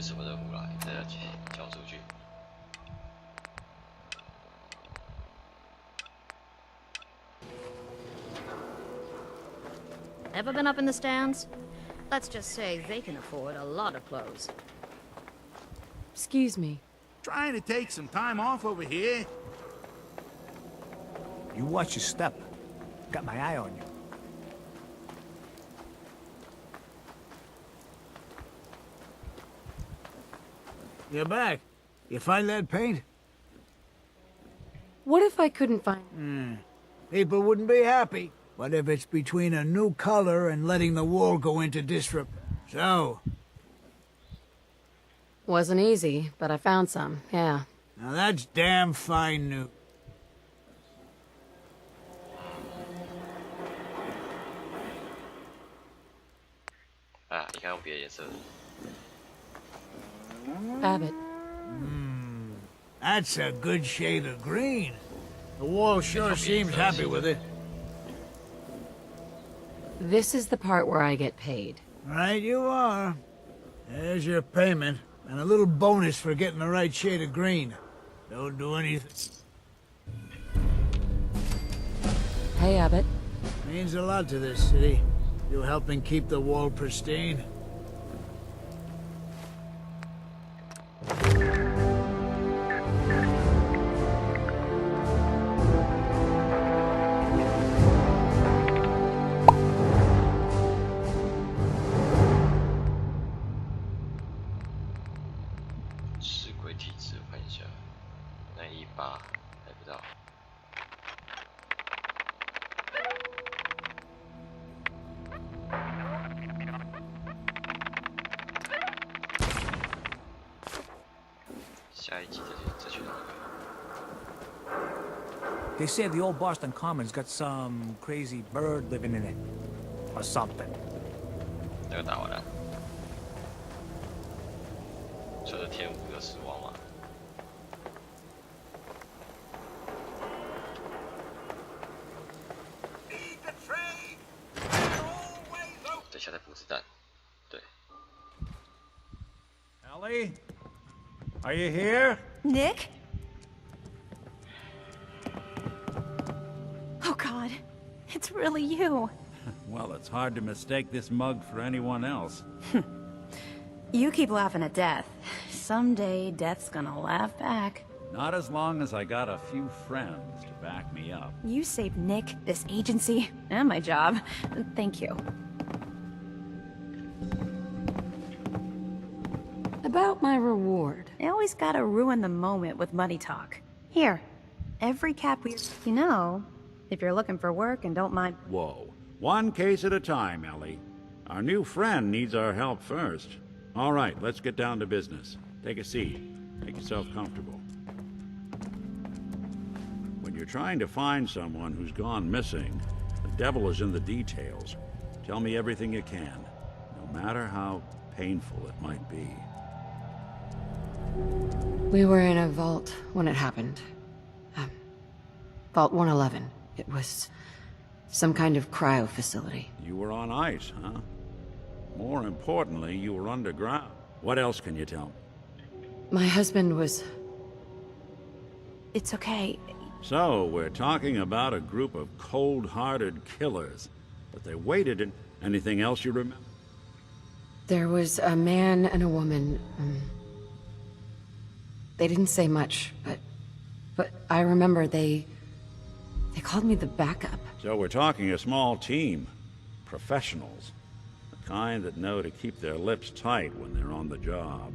是什么任务啦？再交出去。Ever been up in the stands? Let's just say they can afford a lot of clothes. Excuse me. Trying to take some time off over here. You watch your step. Got my eye on you. You're back. You find that paint? What if I couldn't find... People wouldn't be happy. What if it's between a new color and letting the wall go into disrepair? So... Wasn't easy, but I found some, yeah. Now that's damn fine news. Abbott. That's a good shade of green. The wall sure seems happy with it. This is the part where I get paid. Right you are. There's your payment, and a little bonus for getting the right shade of green. Don't do anything. Hey, Abbott. Means a lot to this city. You helping keep the wall pristine. They say the old Boston Common's got some crazy bird living in it. Or something. 那个打完了，随着天舞的死亡嘛。等一下再补子弹，对。Ellie, are you here? Nick? Oh God, it's really you. Well, it's hard to mistake this mug for anyone else. You keep laughing at death. Someday, death's gonna laugh back. Not as long as I got a few friends to back me up. You saved Nick, this agency, and my job. Thank you. About my reward. I always gotta ruin the moment with money talk. Here, every cap we... You know, if you're looking for work and don't mind... Whoa. One case at a time, Ellie. Our new friend needs our help first. All right, let's get down to business. Take a seat. Make yourself comfortable. When you're trying to find someone who's gone missing, the devil is in the details. Tell me everything you can, no matter how painful it might be. We were in a vault when it happened. Vault 111. It was some kind of cryo facility. You were on ice, huh? More importantly, you were underground. What else can you tell me? My husband was... It's okay. So, we're talking about a group of cold-hearted killers. But they waited and... Anything else you remember? There was a man and a woman. They didn't say much, but I remember they called me the backup. So we're talking a small team. Professionals. The kind that know to keep their lips tight when they're on the job.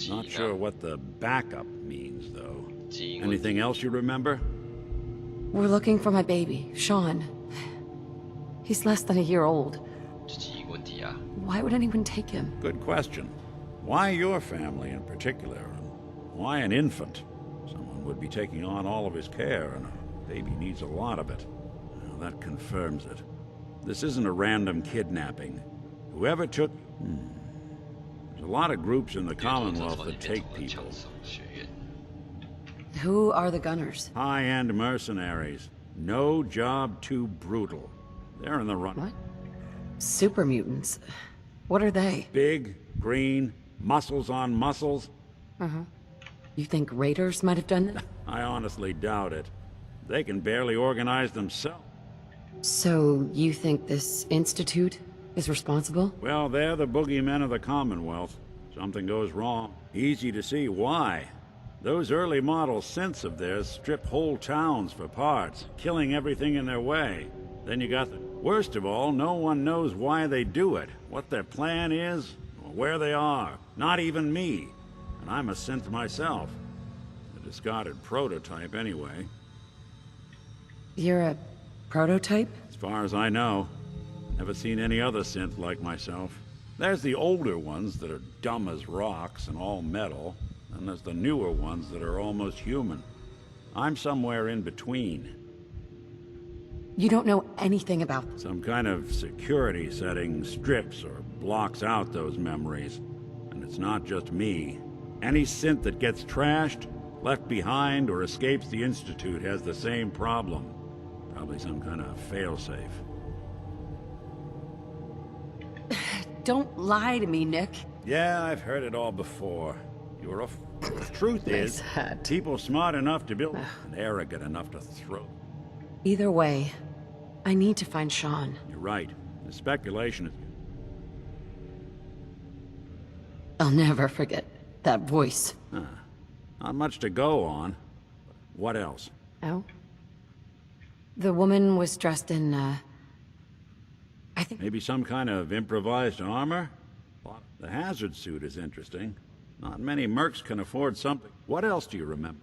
Not sure what the backup means, though. Anything else you remember? We're looking for my baby, Sean. He's less than a year old. Why would anyone take him? Good question. Why your family in particular? And why an infant? Someone would be taking on all of his care, and a baby needs a lot of it. Well, that confirms it. This isn't a random kidnapping. Whoever took... There's a lot of groups in the Commonwealth that take people. Who are the gunners? High-end mercenaries. No job too brutal. They're in the run. What? Super mutants. What are they? Big, green, Muscles on muscles? You think raiders might have done that? I honestly doubt it. They can barely organize themselves. So, you think this institute is responsible? Well, they're the boogeymen of the Commonwealth. Something goes wrong. Easy to see why. Those early model synths of theirs strip whole towns for parts, killing everything in their way. Then you got the... Worst of all, no one knows why they do it, what their plan is, or where they are. Not even me. And I'm a synth myself. A discarded prototype, anyway. You're a prototype? As far as I know. Never seen any other synth like myself. There's the older ones that are dumb as rocks and all metal, and there's the newer ones that are almost human. I'm somewhere in between. You don't know anything about them. Some kind of security setting strips or blocks out those memories. And it's not just me. Any synth that gets trashed, left behind, or escapes the Institute has the same problem. Probably some kind of failsafe. Don't lie to me, Nick. Yeah, I've heard it all before. You're a The truth is, Nice hat. people smart enough to build and arrogant enough to throw. Either way, I need to find Sean. You're right. The speculation is... I'll never forget that voice. Not much to go on. What else? Oh? The woman was dressed in, I think... Maybe some kind of improvised armor? The hazard suit is interesting. Not many mercs can afford something. What else do you remember?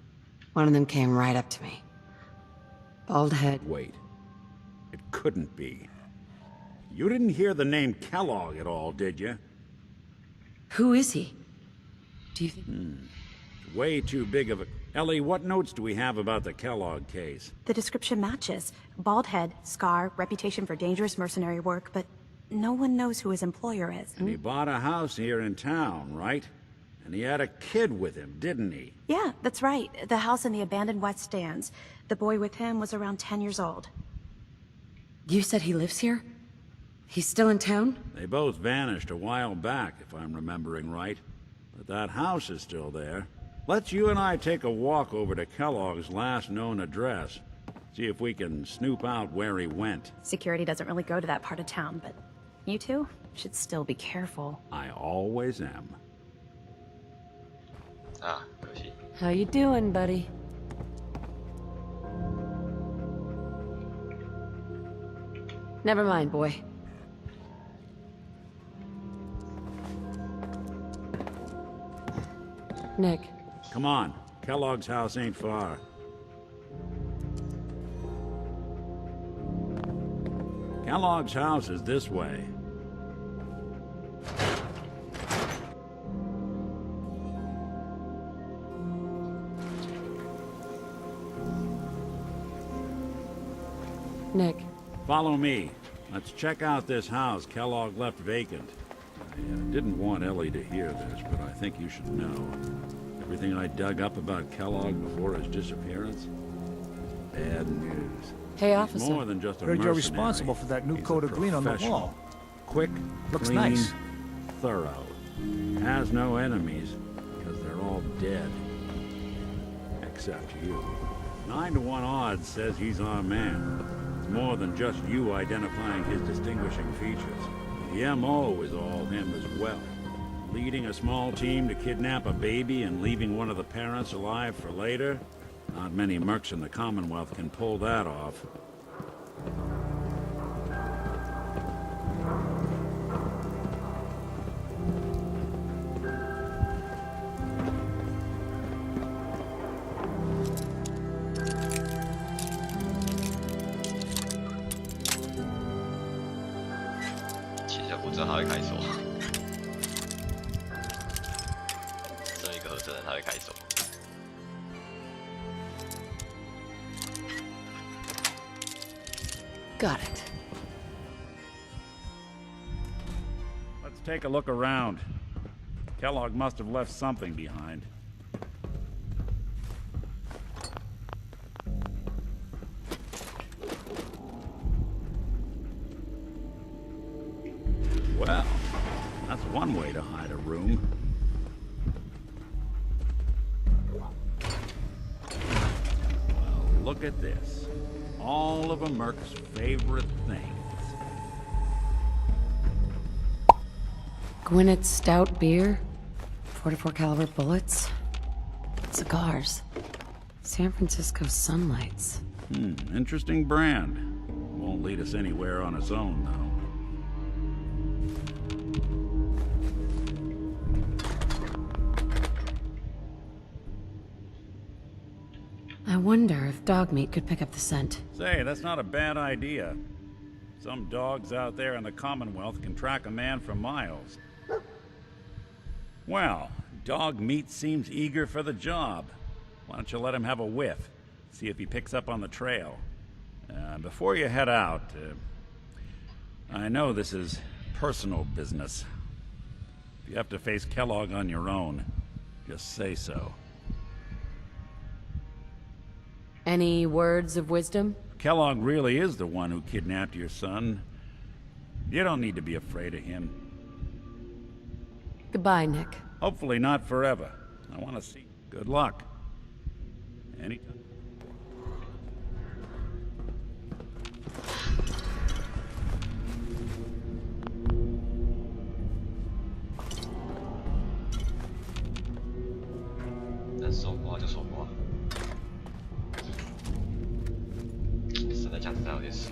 One of them came right up to me. Bald head. Wait. It couldn't be. You didn't hear the name Kellogg at all, did you? Who is he? Do you think... Way too big of a... Ellie, what notes do we have about the Kellogg case? The description matches. Bald head, scar, reputation for dangerous mercenary work, but no one knows who his employer is. And he bought a house here in town, right? And he had a kid with him, didn't he? Yeah, that's right. The house in the abandoned West Stands. The boy with him was around 10 years old. You said he lives here? He's still in town? They both vanished a while back, if I'm remembering right. But that house is still there. Let's you and I take a walk over to Kellogg's last known address. See if we can snoop out where he went. Security doesn't really go to that part of town, but you two should still be careful. I always am. Ah, 可惜。 How you doing, buddy? Never mind, boy. Nick. Come on. Kellogg's house ain't far. Kellogg's house is this way. Nick. Follow me. Let's check out this house Kellogg left vacant. I didn't want Ellie to hear this, but I think you should know. Everything I dug up about Kellogg before his disappearance? Bad news. Hey, He's officer. more than just a Heard you're mercenary. responsible for that new He's coat a of green on the professional. wall. Quick, Looks clean, nice. thorough. Has no enemies, because they're all dead. Except you. 9 to 1 odds says he's our man. It's more than just you identifying his distinguishing features. The MO is all him as well. Leading a small team to kidnap a baby and leaving one of the parents alive for later? Not many mercs in the Commonwealth can pull that off.其实不知道他会开锁，剩一个合成人他会开锁。 Got it. Let's take a look around. Kellogg must have left something behind. Well, that's one way to hide a room. look at this. All of Merc's favorite things. Gwynnett's stout beer, 44 caliber bullets, cigars, San Francisco sunlights. Interesting brand. Won't lead us anywhere on its own, though. I wonder if dog meat could pick up the scent. Say, that's not a bad idea. Some dogs out there in the Commonwealth can track a man for miles. Well, dog meat seems eager for the job. Why don't you let him have a whiff? See if he picks up on the trail. Before you head out, I know this is personal business. If you have to face Kellogg on your own, just say so. Any words of wisdom? Kellogg really is the one who kidnapped your son. You don't need to be afraid of him. Goodbye, Nick. Hopefully not forever. I want to see. Good luck. Anytime.手刮就手刮，省得讲实在有点少。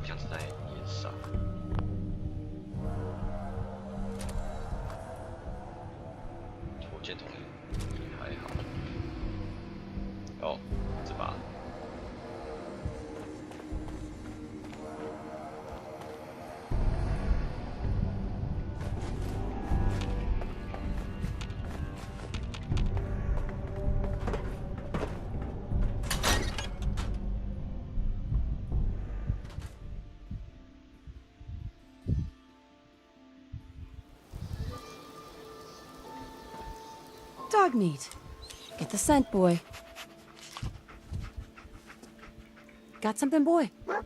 不讲实在也少。火箭筒也还好。哦，这把。Dog meat. Get the scent, boy. Got something, boy?35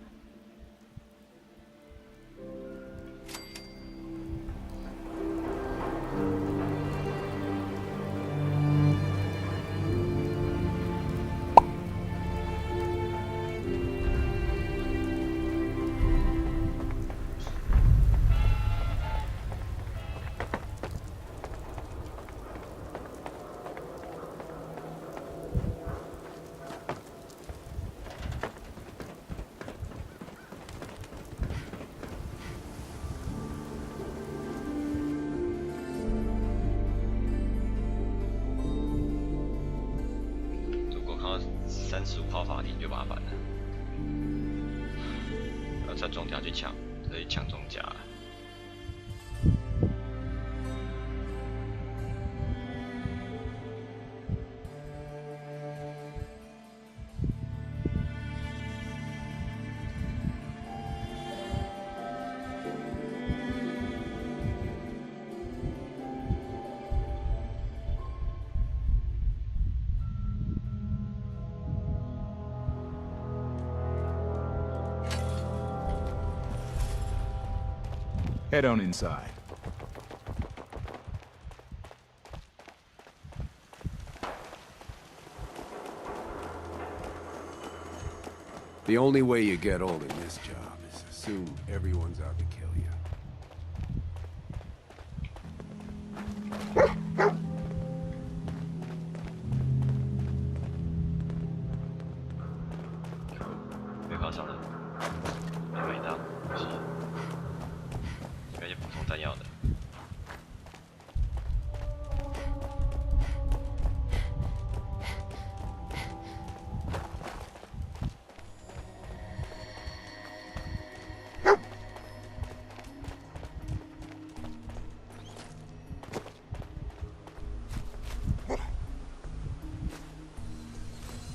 号法庭就麻烦了，要趁装甲去抢，可以抢装甲。Head on inside. The only way you get old in this job is assume everyone's out to kill you.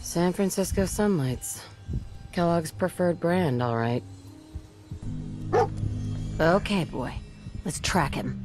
San Francisco sunlights. Kellogg's preferred brand, all right. Okay, boy. Let's track him.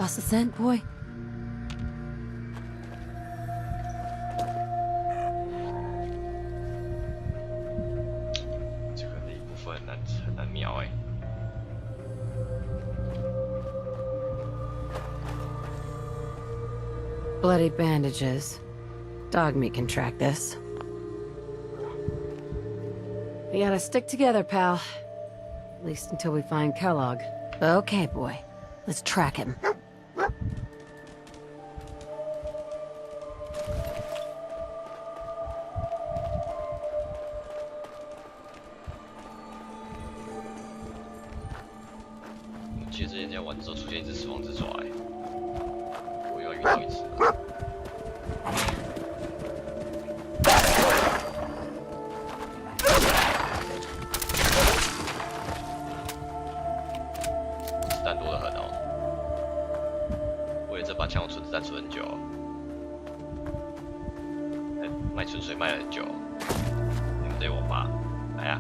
toss a cent, boy? 这个的一部分很难瞄哎。Bloody bandages. Dog meat can track this. We gotta stick together, pal. At least until we find Kellogg. Okay, boy. Let's track him. 我记得之前在玩的时候出现一只死亡之爪哎，我又要遇到一只。子弹多得很哦，为了这把枪我存子弹存很久，卖纯水卖了很久，你们对我妈，来呀！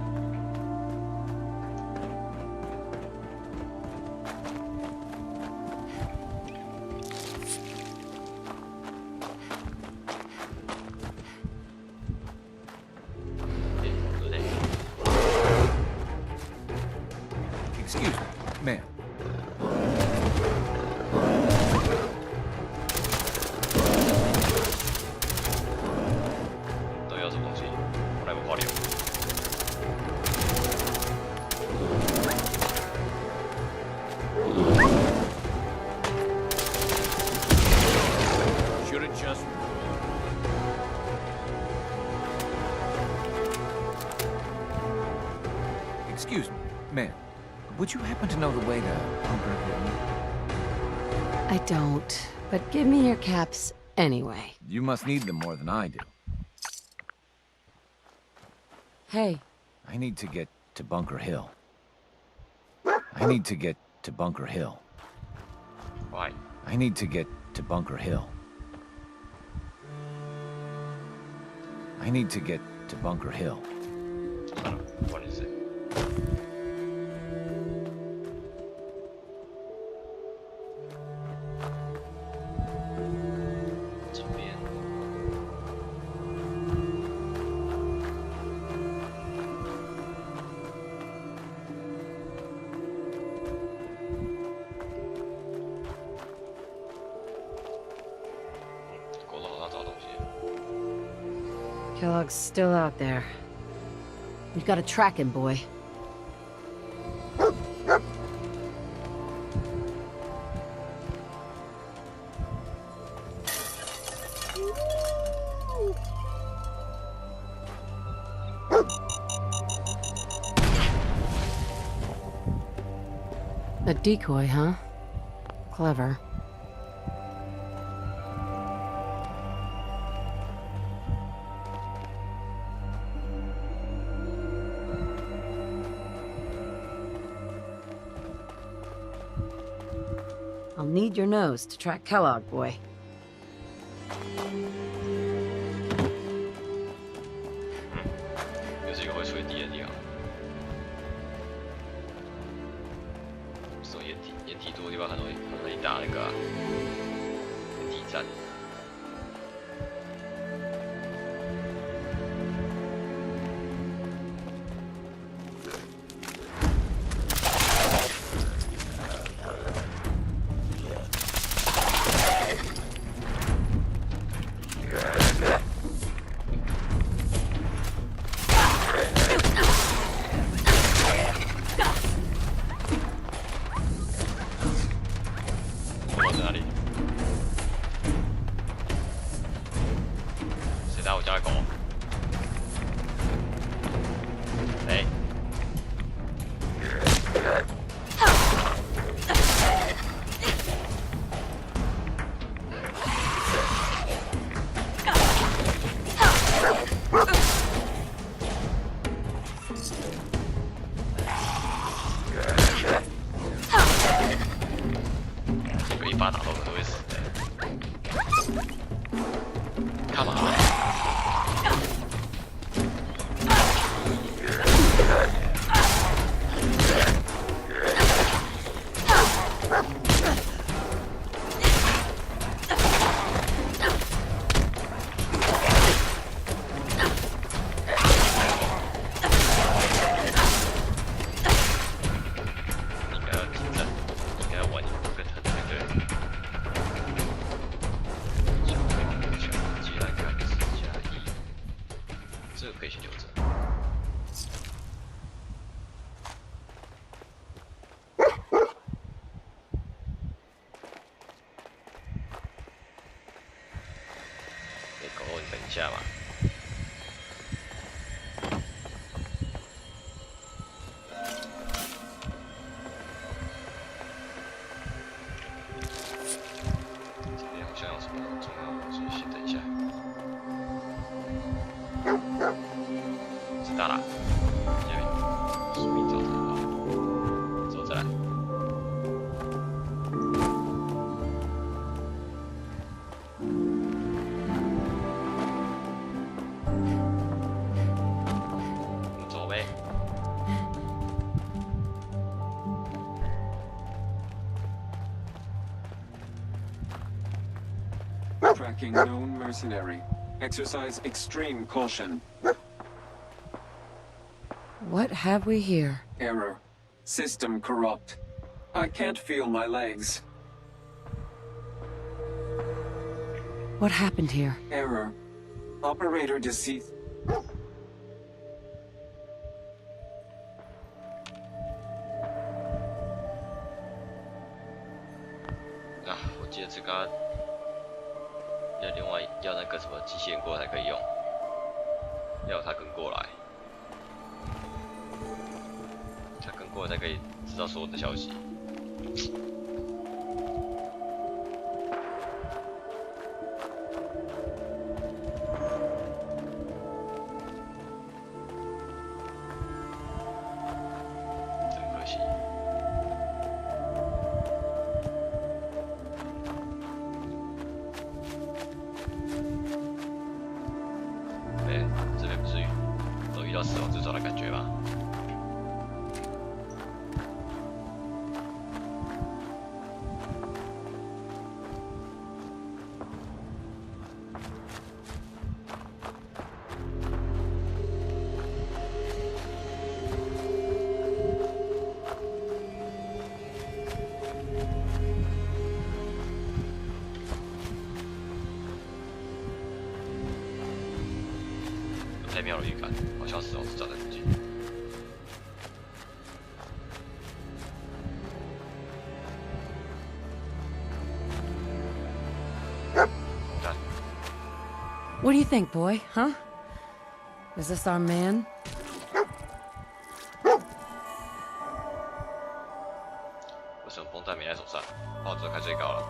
Excuse me, ma'am. 都要什么东西？我来不泡流。Should've just. Excuse me, ma'am. Would you happen to know the way to Bunker Hill? I don't, but give me your caps anyway. You must need them more than I do. Hey, I need to get to Bunker Hill. I need to get to Bunker Hill. Why? I need to get to Bunker Hill. I need to get to Bunker Hill. What is it? 这边。狗都好像找东西。 Kellogg's still out there. We've got to track him, boy. A decoy, huh? Clever. I'll need your nose to track Kellogg, boy. 又是一个会吹笛的地方。这种掩体多的地方很容易打那个掩体战。在哪里？谁打我家的狗？谁？被一巴打到我都会死的。干嘛？等一下嘛。这边好像有什么重要的东西，先等一下。知道啦，这边宿命造成好，之后再来。走呗。Tracking known mercenary. Exercise extreme caution. What have we here? Error. System corrupt. I can't feel my legs. What happened here? Error. Operator deceased. 啊，我记得这个要另外要那个什么机器人过来才可以用，要他跟过来，他跟过来才可以知道所有的消息。真可惜。这边不是都遇到死亡之手的感觉吗？太妙的预感，好像死亡之兆在附近。看， What do you think, boy? Huh? Is this our man? 为什么绷带没在手上？报纸开最高了。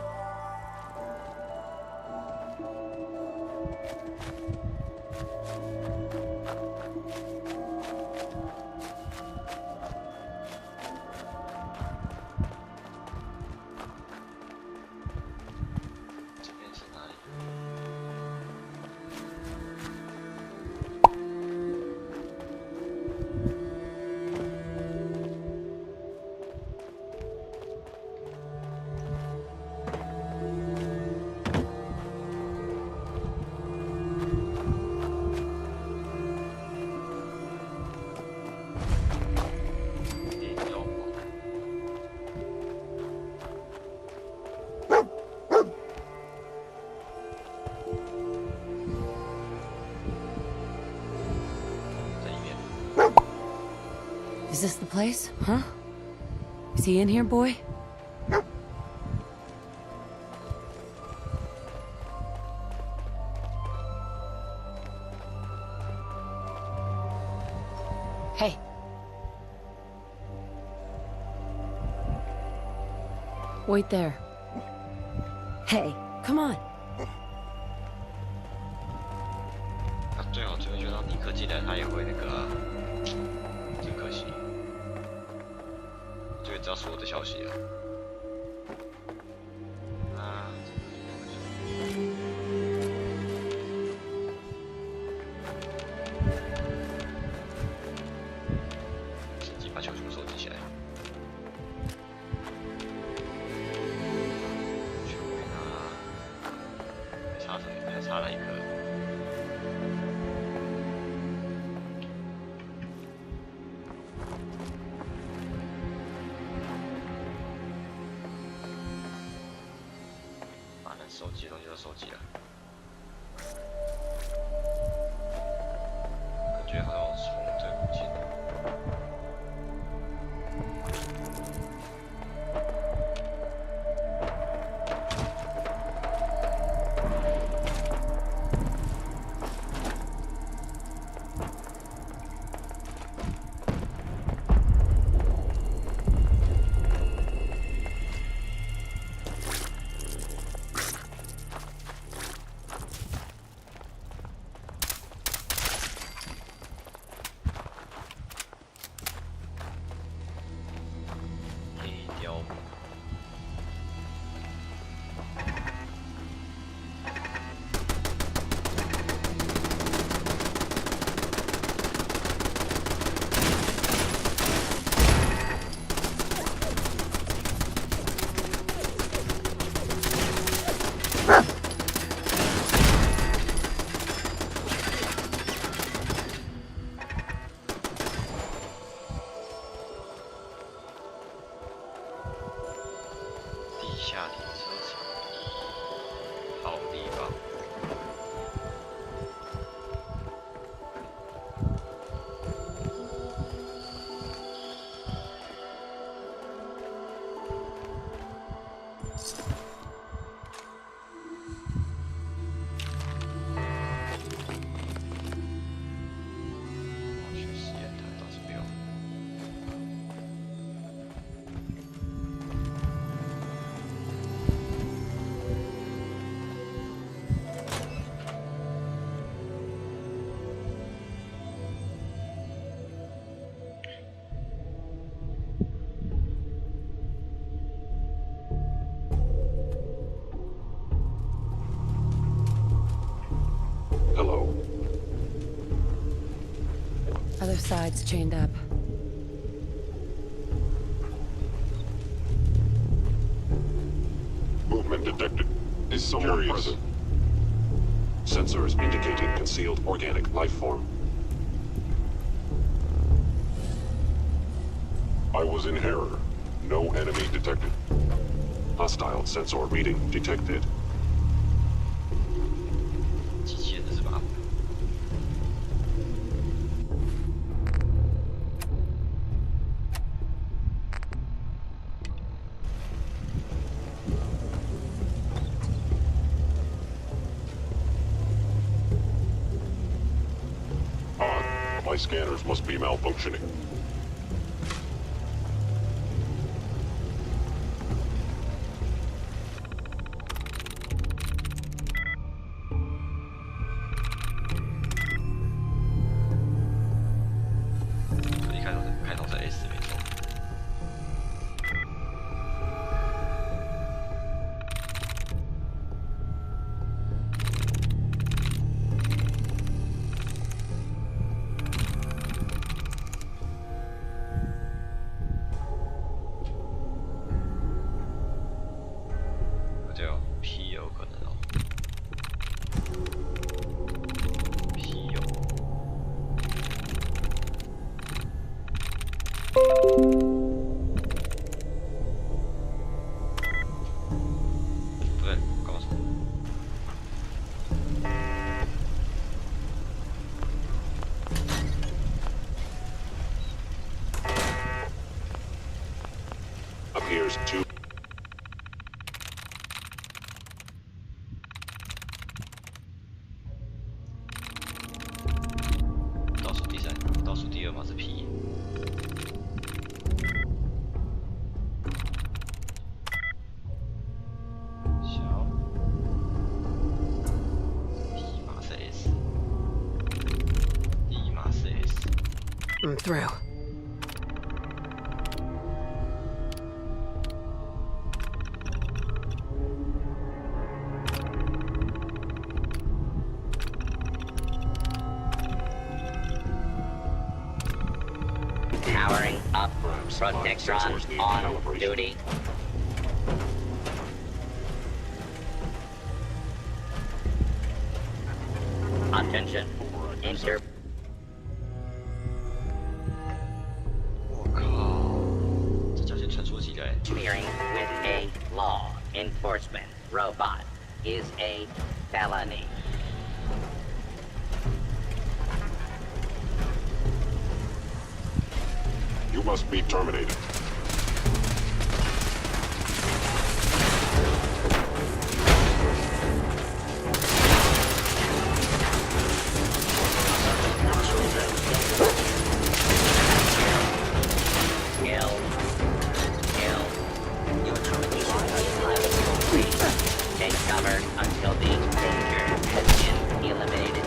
这边是哪里？Is this the place? Huh? Is he in here, boy? Hey. Wait there. Hey, come on. 最好就让尼克进来，他也会那个啊，真可惜，就会知道所有的消息了。啊，趁机把球全部收集起来。去回拿，还差了一颗。收集的东西都收集了，感觉好像有虫在附近。Both sides chained up. Movement detected. Is someone present? Sensors indicating concealed organic life form. I was in error. No enemy detected. Hostile sensor reading detected. 机器人的是吧？My scanners must be malfunctioning. Appears to倒数第二嘛是 P。小 P 码是 S，D 码是 S。I'm through. Powering up. Protectron on duty. Attention. Enter. 我靠，这交线传输起来。 Interfering with a law enforcement robot is a felony. You must be terminated. Take cover until the danger has been eliminated.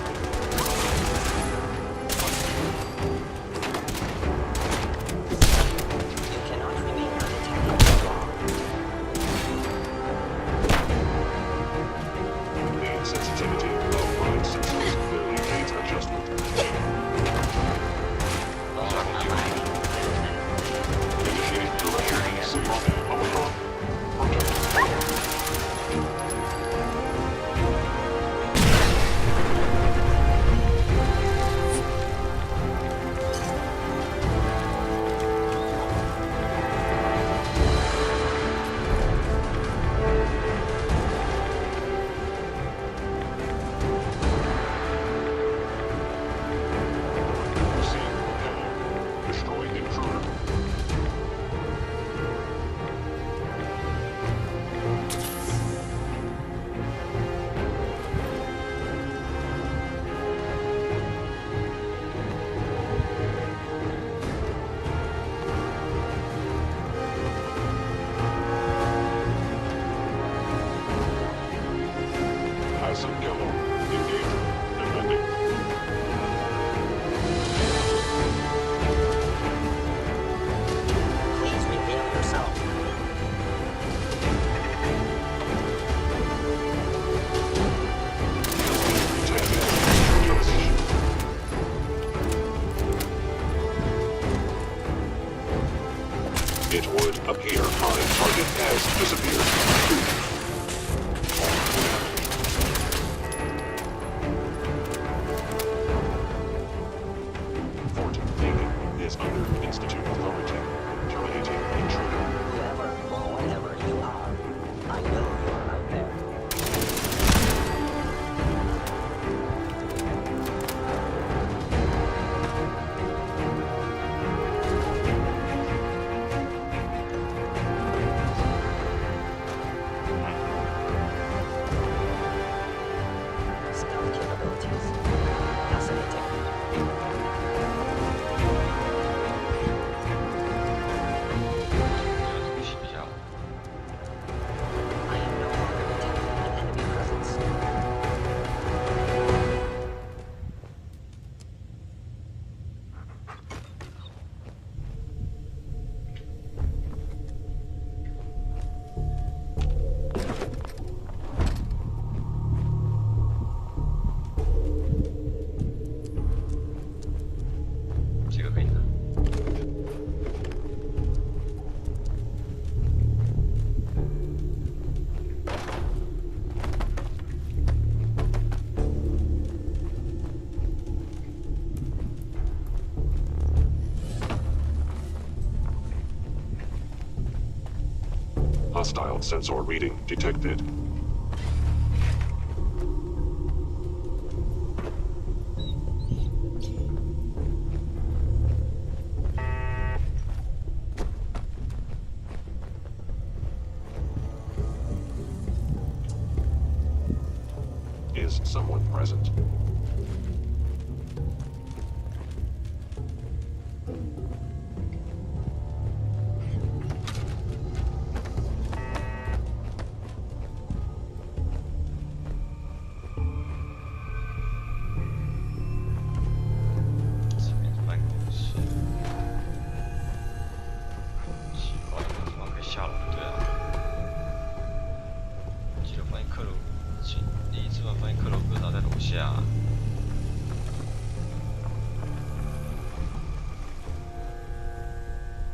You can Hostile sensor reading detected. Is someone present?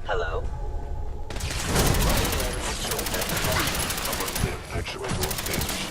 Hello? Someone's been actuator damaged.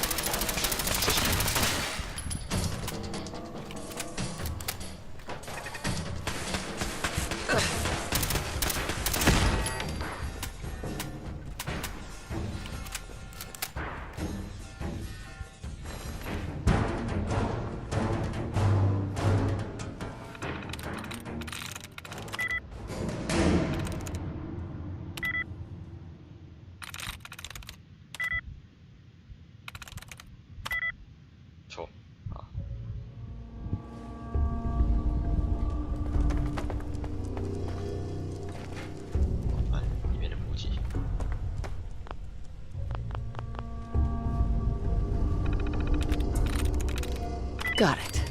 Got it.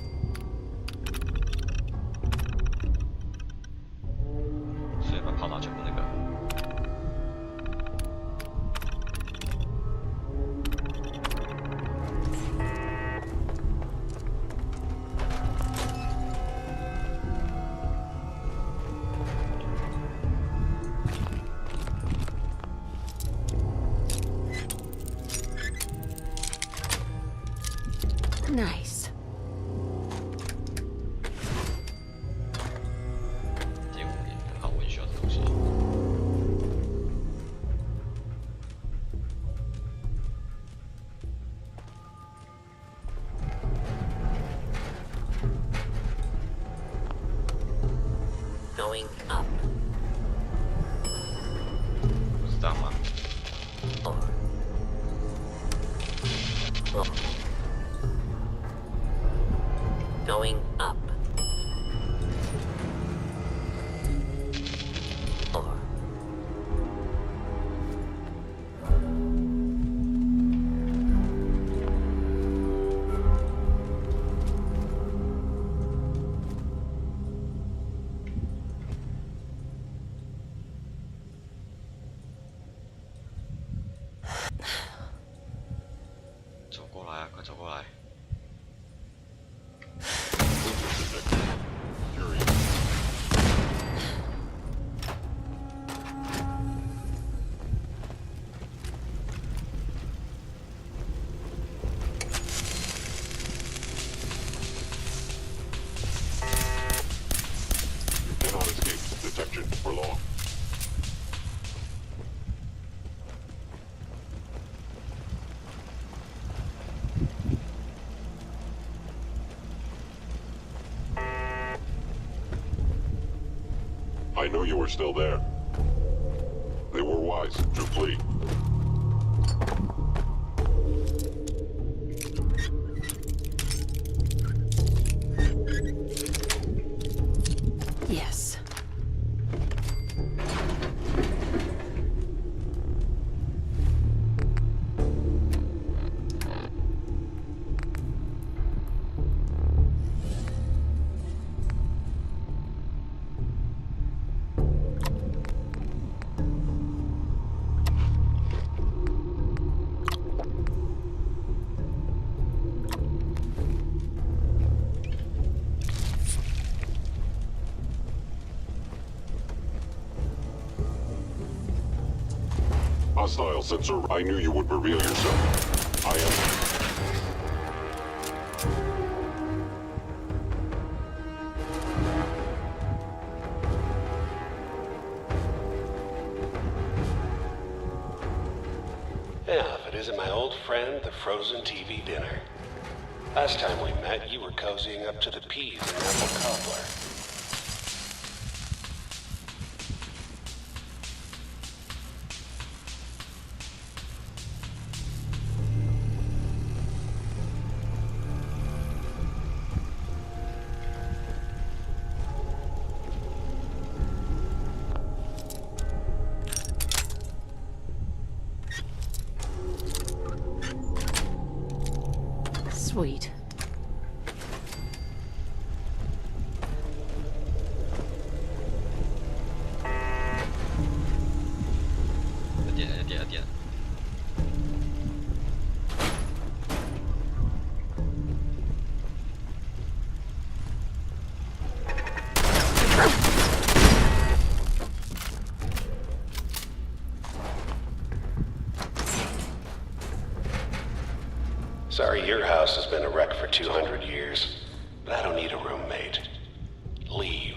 Nice. Going up. Going up. Detection for long. I knew you were still there. They were wise to flee. Yes. Hostile sensor, I knew you would reveal yourself. I am. visit my old friend, the frozen TV dinner. Last time we met, you were cozying up to the peas and apple cobbler. Sweet.点。Sorry your house has been a wreck for 200 years, but I don't need a roommate. Leave.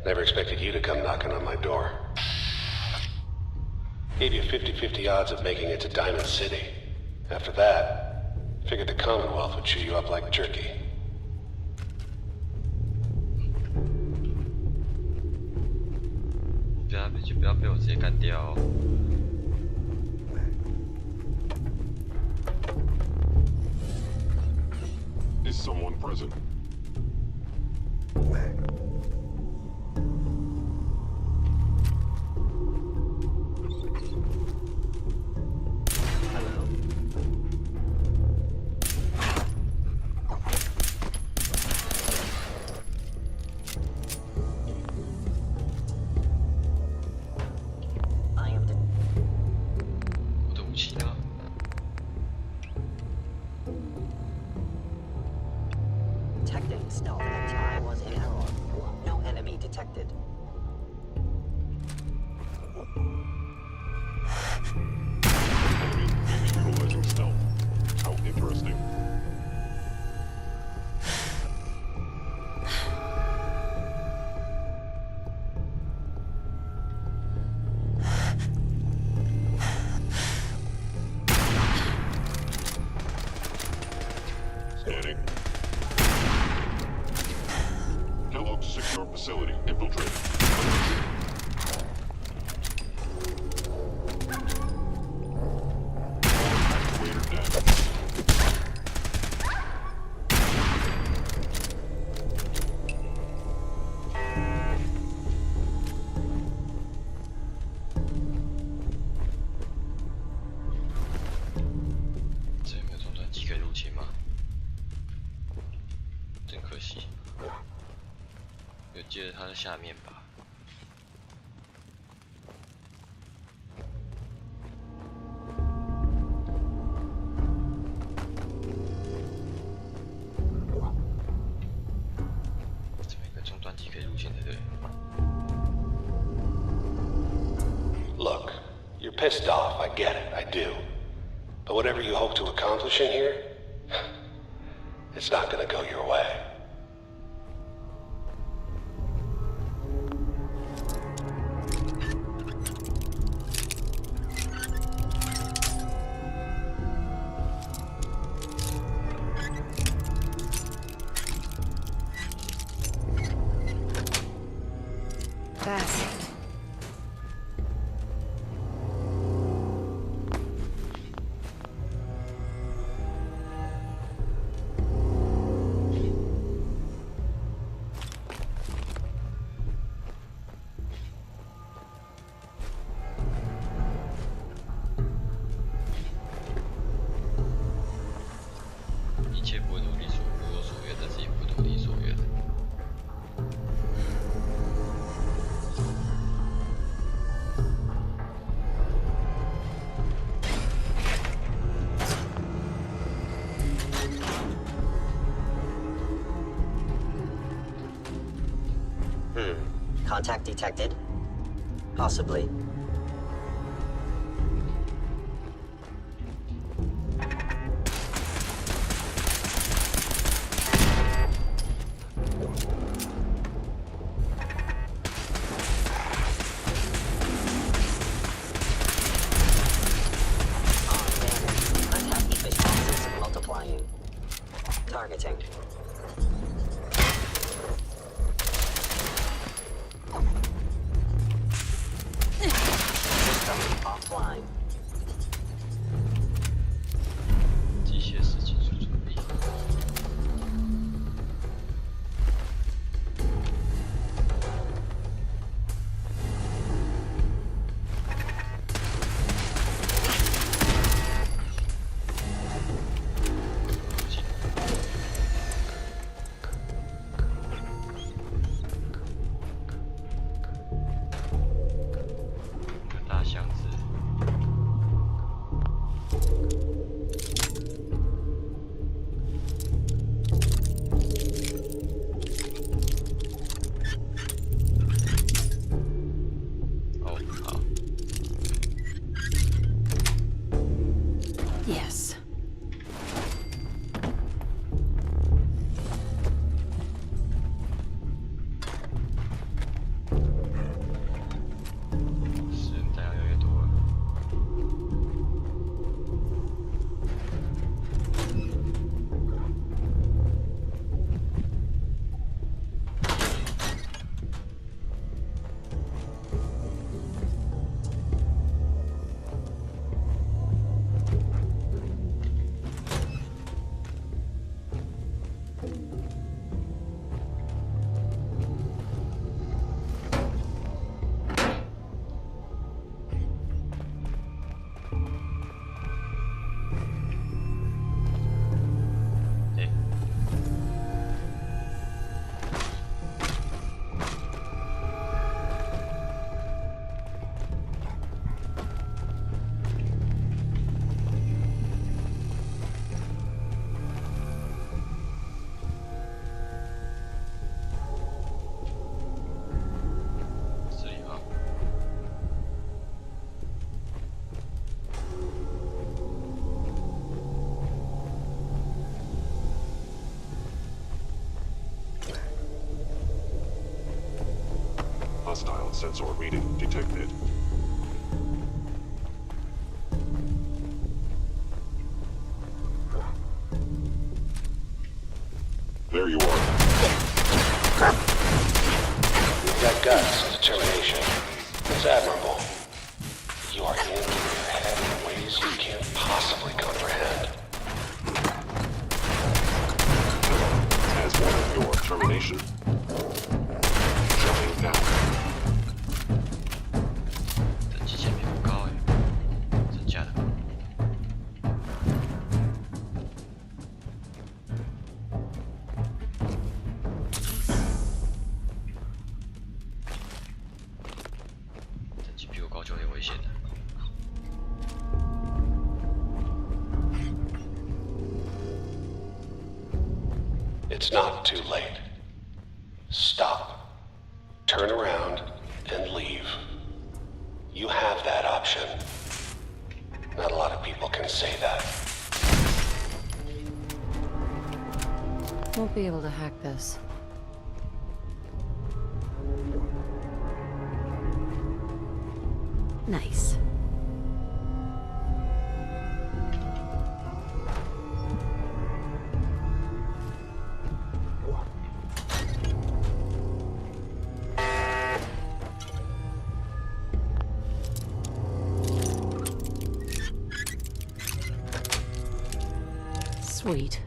Never expected you to come knocking on my door. Gave you 50-50 odds of making it to Diamond City. After that, figured the Commonwealth would chew you up like jerky. Is someone present? Detecting stealth MTI was in error. No enemy detected. Enemy utilizing stealth. How interesting. Scanning. Kellogg's secure facility infiltrated. Activator dead. 我记得它在下面吧。这边有个终端机可以入线，对不对？ Look, you're pissed off, I get it, I do. But whatever you hope to accomplish in here, it's not gonna go your way. That's... Contact detected? Possibly. Attack responses multiplying. Targeting. Offline. 机械式技术准备。大箱子。 Yes. Hostile sensor reading detected. There you are. You've got guts and determination. It's admirable. You are in your head in ways you can't possibly comprehend. As one of your termination. Shutting down. 这机械没不高哎，真假的？ It's not too late. Stop. Turn around and leave. You have that option. Not a lot of people can say that. Won't be able to hack this. Nice. Sweet.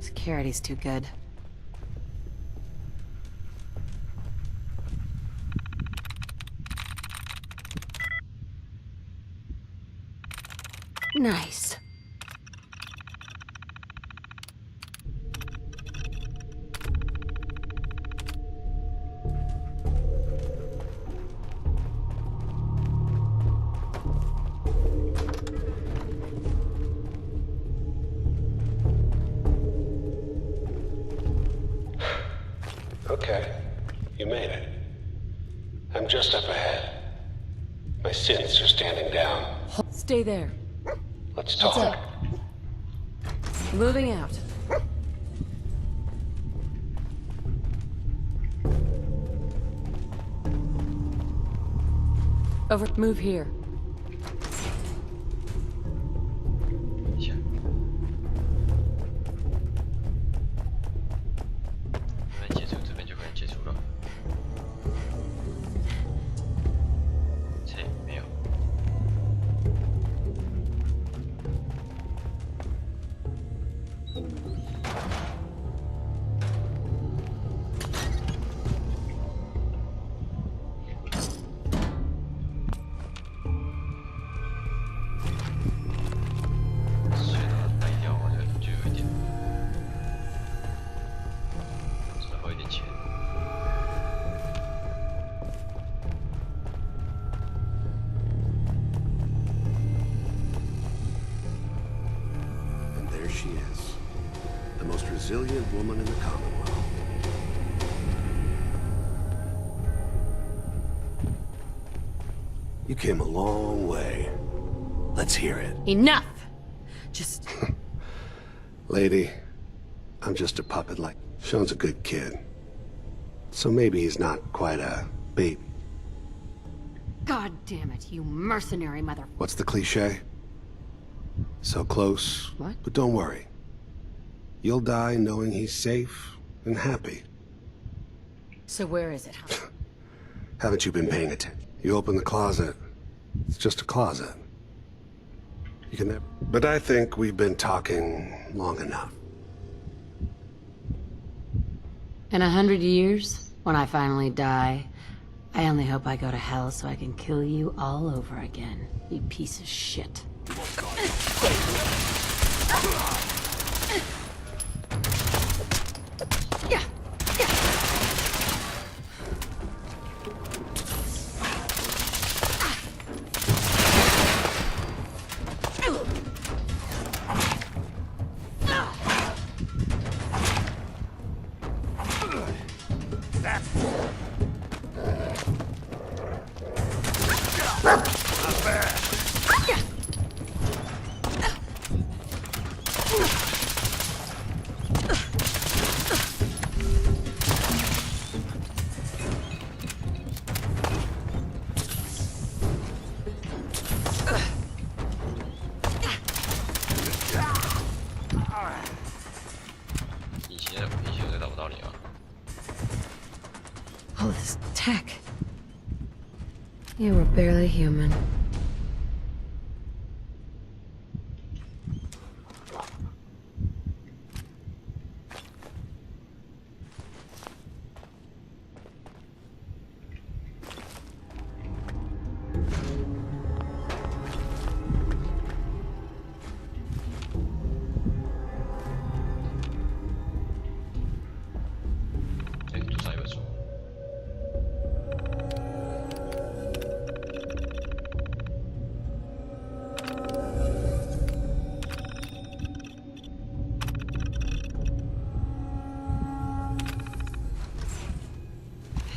Security's too good. Nice. Okay, you made it. I'm just up ahead. My synths are standing down. Stay there. Let's talk. Moving out. Over. Move here. She is. The most resilient woman in the Commonwealth. You came a long way. Let's hear it. Enough! Just... Lady, I'm just a puppet like... Sean's a good kid. So maybe he's not quite a baby. God damn it, you mercenary mother... What's the cliche? So close, what? But don't worry. You'll die knowing he's safe and happy. So where is it? Haven't you been paying attention? You open the closet, it's just a closet. You can never... But I think we've been talking long enough. In 100 years, when I finally die, I only hope I go to hell so I can kill you all over again, you piece of shit. You were barely human.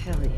Hell yeah.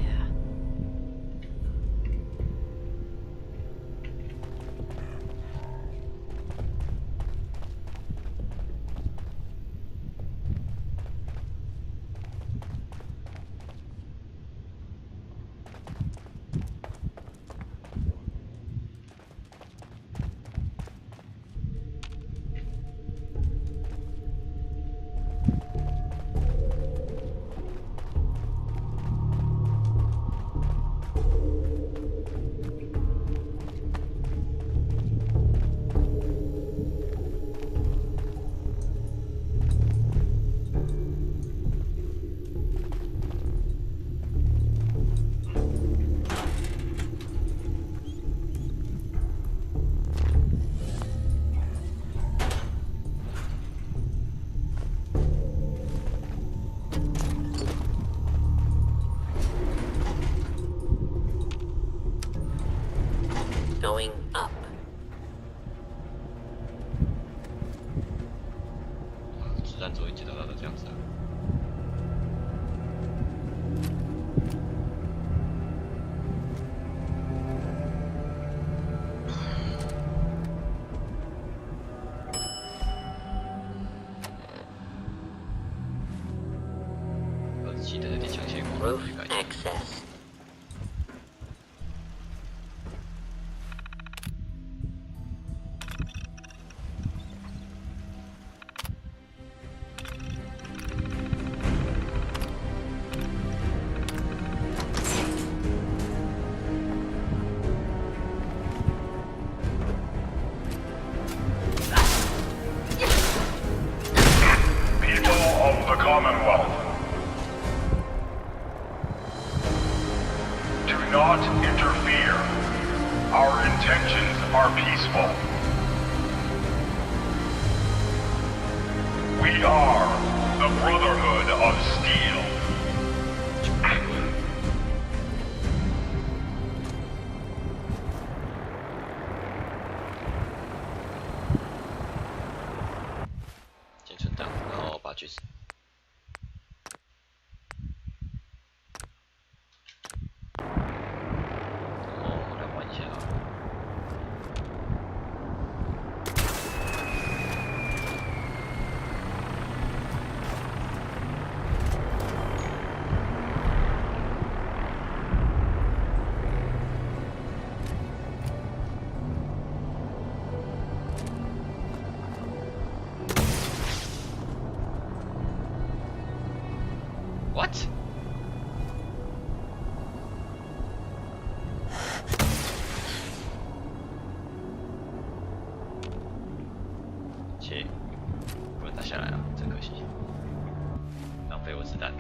Going up. 子弹座椅接到的这样子啊。记得有点枪械光。 Roof access. Commonwealth. Do not interfere. Our intentions are peaceful. We are the Brotherhood of Steel. What? Shit. 我打下来了，真可惜，浪费我子弹。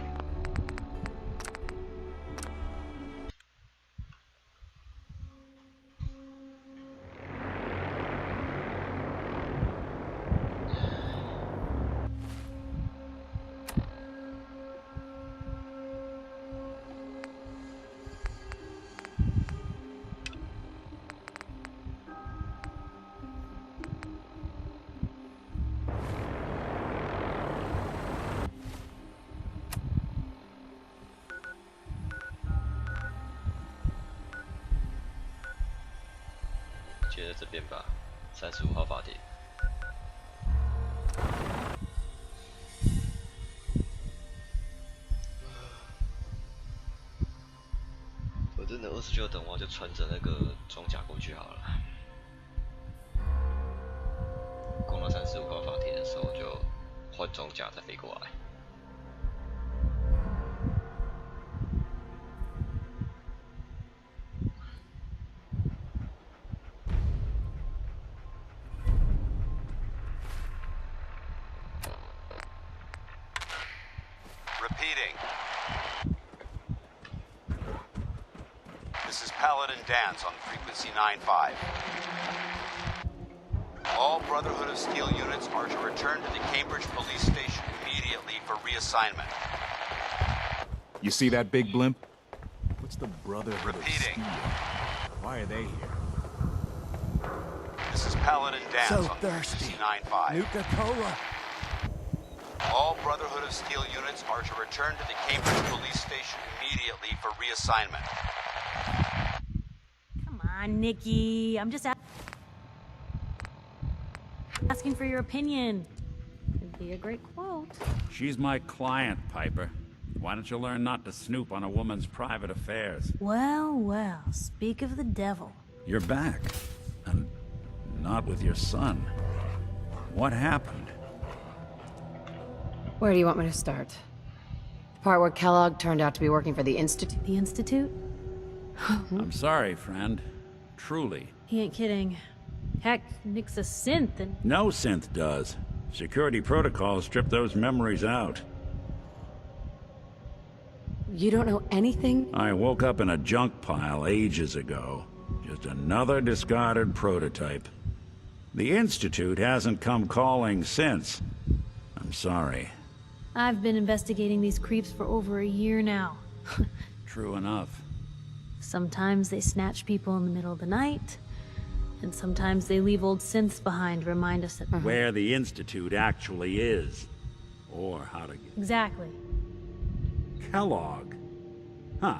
接着这边吧，35号法庭。我真的29等我就穿着那个装甲过去好了。逛到35号法庭的时候就换装甲再飞过来。Repeating. This is Paladin Dance on frequency 9-5. All Brotherhood of Steel units are to return to the Cambridge Police Station immediately for reassignment. You see that big blimp? What's the Brotherhood of Repeating. Steel? Why are they here? This is Paladin Dance So on thirsty. frequency 9-5. Nuka-Cola. All Brotherhood of Steel units are to return to the Cambridge Police Station immediately for reassignment. Come on, Nikki. I'm just asking for your opinion. It'd be a great quote. She's my client, Piper. Why don't you learn not to snoop on a woman's private affairs? Well, well, speak of the devil. You're back. And not with your son. What happened? Where do you want me to start? The part where Kellogg turned out to be working for the Institute? The Institute? I'm sorry, friend. Truly. He ain't kidding. Heck, Nick's a synth and... No synth does. Security protocols strip those memories out. You don't know anything? I woke up in a junk pile ages ago. Just another discarded prototype. The Institute hasn't come calling since. I'm sorry. I've been investigating these creeps for over a year now. True enough. Sometimes they snatch people in the middle of the night, and sometimes they leave old synths behind to remind us that... Where the Institute actually is. Or how to get... Exactly. Kellogg. Huh.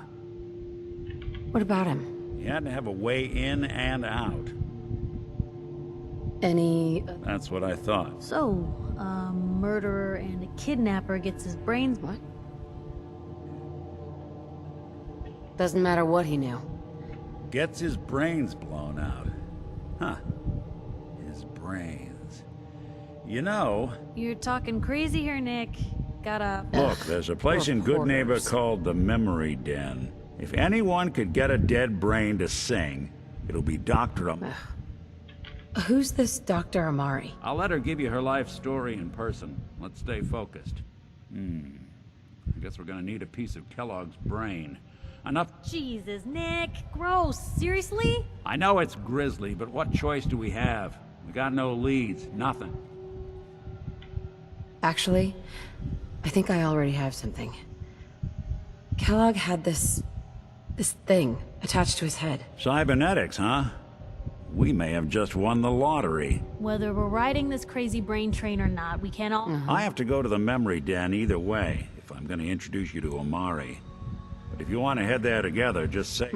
What about him? He had to have a way in and out. Any... That's what I thought. So, a murderer and a kidnapper gets his brains... What? Doesn't matter what he knew. Gets his brains blown out. Huh. His brains. You know... You're talking crazy here, Nick. Gotta... Look, there's a place in Good Neighbor called the Memory Den. If anyone could get a dead brain to sing, it'll be Dr. Who's this Dr. Amari? I'll let her give you her life story in person. Let's stay focused. I guess we're gonna need a piece of Kellogg's brain. Enough... Jesus, Nick. Gross. Seriously? I know it's grisly, but what choice do we have? We got no leads. Nothing. Actually, I think I already have something. Kellogg had this thing attached to his head. Cybernetics, huh? We may have just won the lottery. Whether we're riding this crazy brain train or not, we can't all... I have to go to the Memory Den either way, if I'm gonna introduce you to Amari. But if you want to head there together, just say...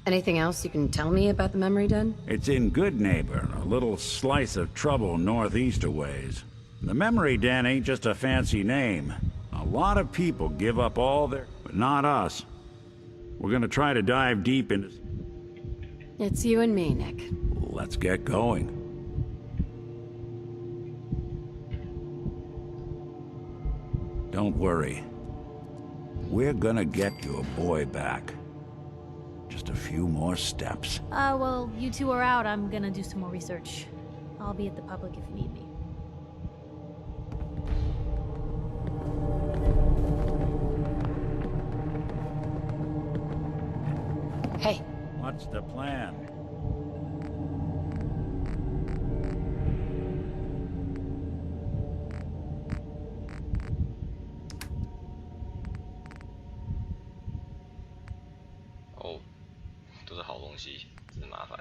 Anything else you can tell me about the Memory Den? It's in Good Neighbor, a little slice of trouble northeast a ways. The Memory Den ain't just a fancy name. A lot of people give up all their... but not us. We're gonna try to dive deep into... It's you and me, Nick. Let's get going. Don't worry. We're gonna get your boy back. Just a few more steps. Well, you two are out. I'm gonna do some more research. I'll be at the public if you need me. Hey. What's the plan?哦，都是好东西，真是麻烦。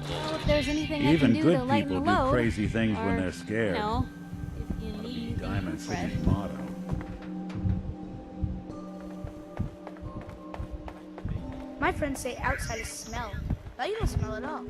If there's anything I Even can do to good lighten people the do load, crazy things when or, they're scared. You know, if you need Diamond Fred. City's motto. My friends say outsiders smell, but you don't smell at all.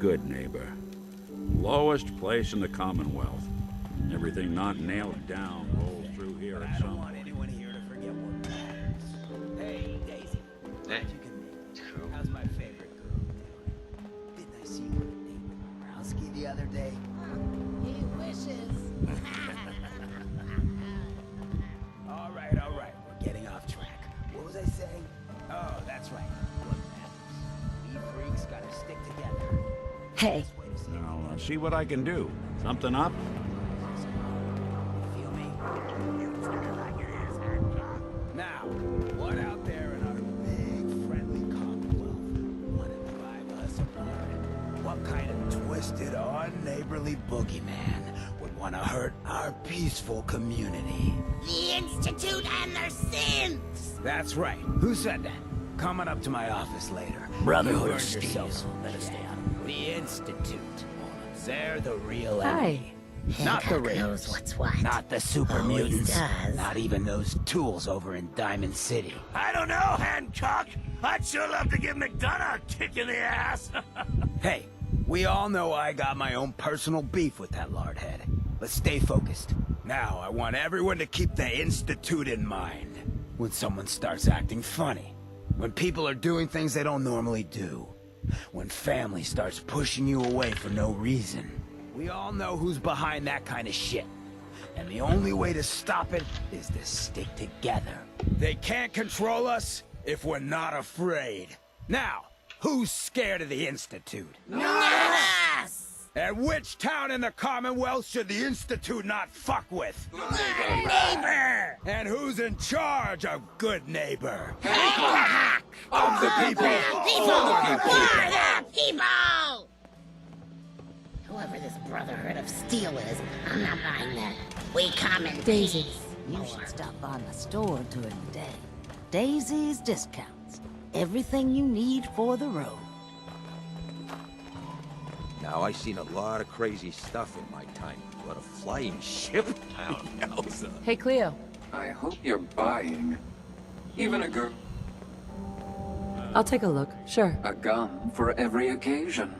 good neighbor. Lowest place in the Commonwealth. Everything not nailed down rolls through here at some point. Anyone here to forget what matters. Hey, Daisy. Hey. How's my favorite girl doing? Didn't I see you with a neighbor Browski the other day? He wishes. All right. We're getting off track. What was I saying? Oh, that's right. What matters? We freaks gotta stick together. Hey. Now, see what I can do. Something up? Feel me? Now, what out there in our big, friendly Commonwealth want to drive us apart? What kind of twisted, unneighborly boogeyman would want to hurt our peaceful community? The Institute and their sins! That's right. Who said that? Coming up to my office later. Brotherhood You of earned Steel. yourself some better stay out of the way. The Institute. They're the real Hi. enemy. Not the Raiders. knows what's what. Not the super Always mutants. does. Not even those tools over in Diamond City. I don't know, Hancock. I'd sure love to give McDonough a kick in the ass. Hey, we all know I got my own personal beef with that lardhead. Let's stay focused. Now, I want everyone to keep the Institute in mind. When someone starts acting funny. When people are doing things they don't normally do. When family starts pushing you away for no reason. We all know who's behind that kind of shit. And the only way to stop it is to stick together. They can't control us if we're not afraid. Now, who's scared of the Institute? Yes! And which town in the Commonwealth should the Institute not fuck with? Neighbor! And who's in charge of good neighbor? Of the people! For the people! Whoever this Brotherhood of Steel is, I'm not buying that. We come in Daisy. peace. You should stop by my store during the day. Daisy's Discounts. Everything you need for the road. Now, I've seen a lot of crazy stuff in my time, but a flying ship? Yowza. Hey, Cleo. I hope you're buying. Even a girl. I'll take a look. Sure. A gun for every occasion.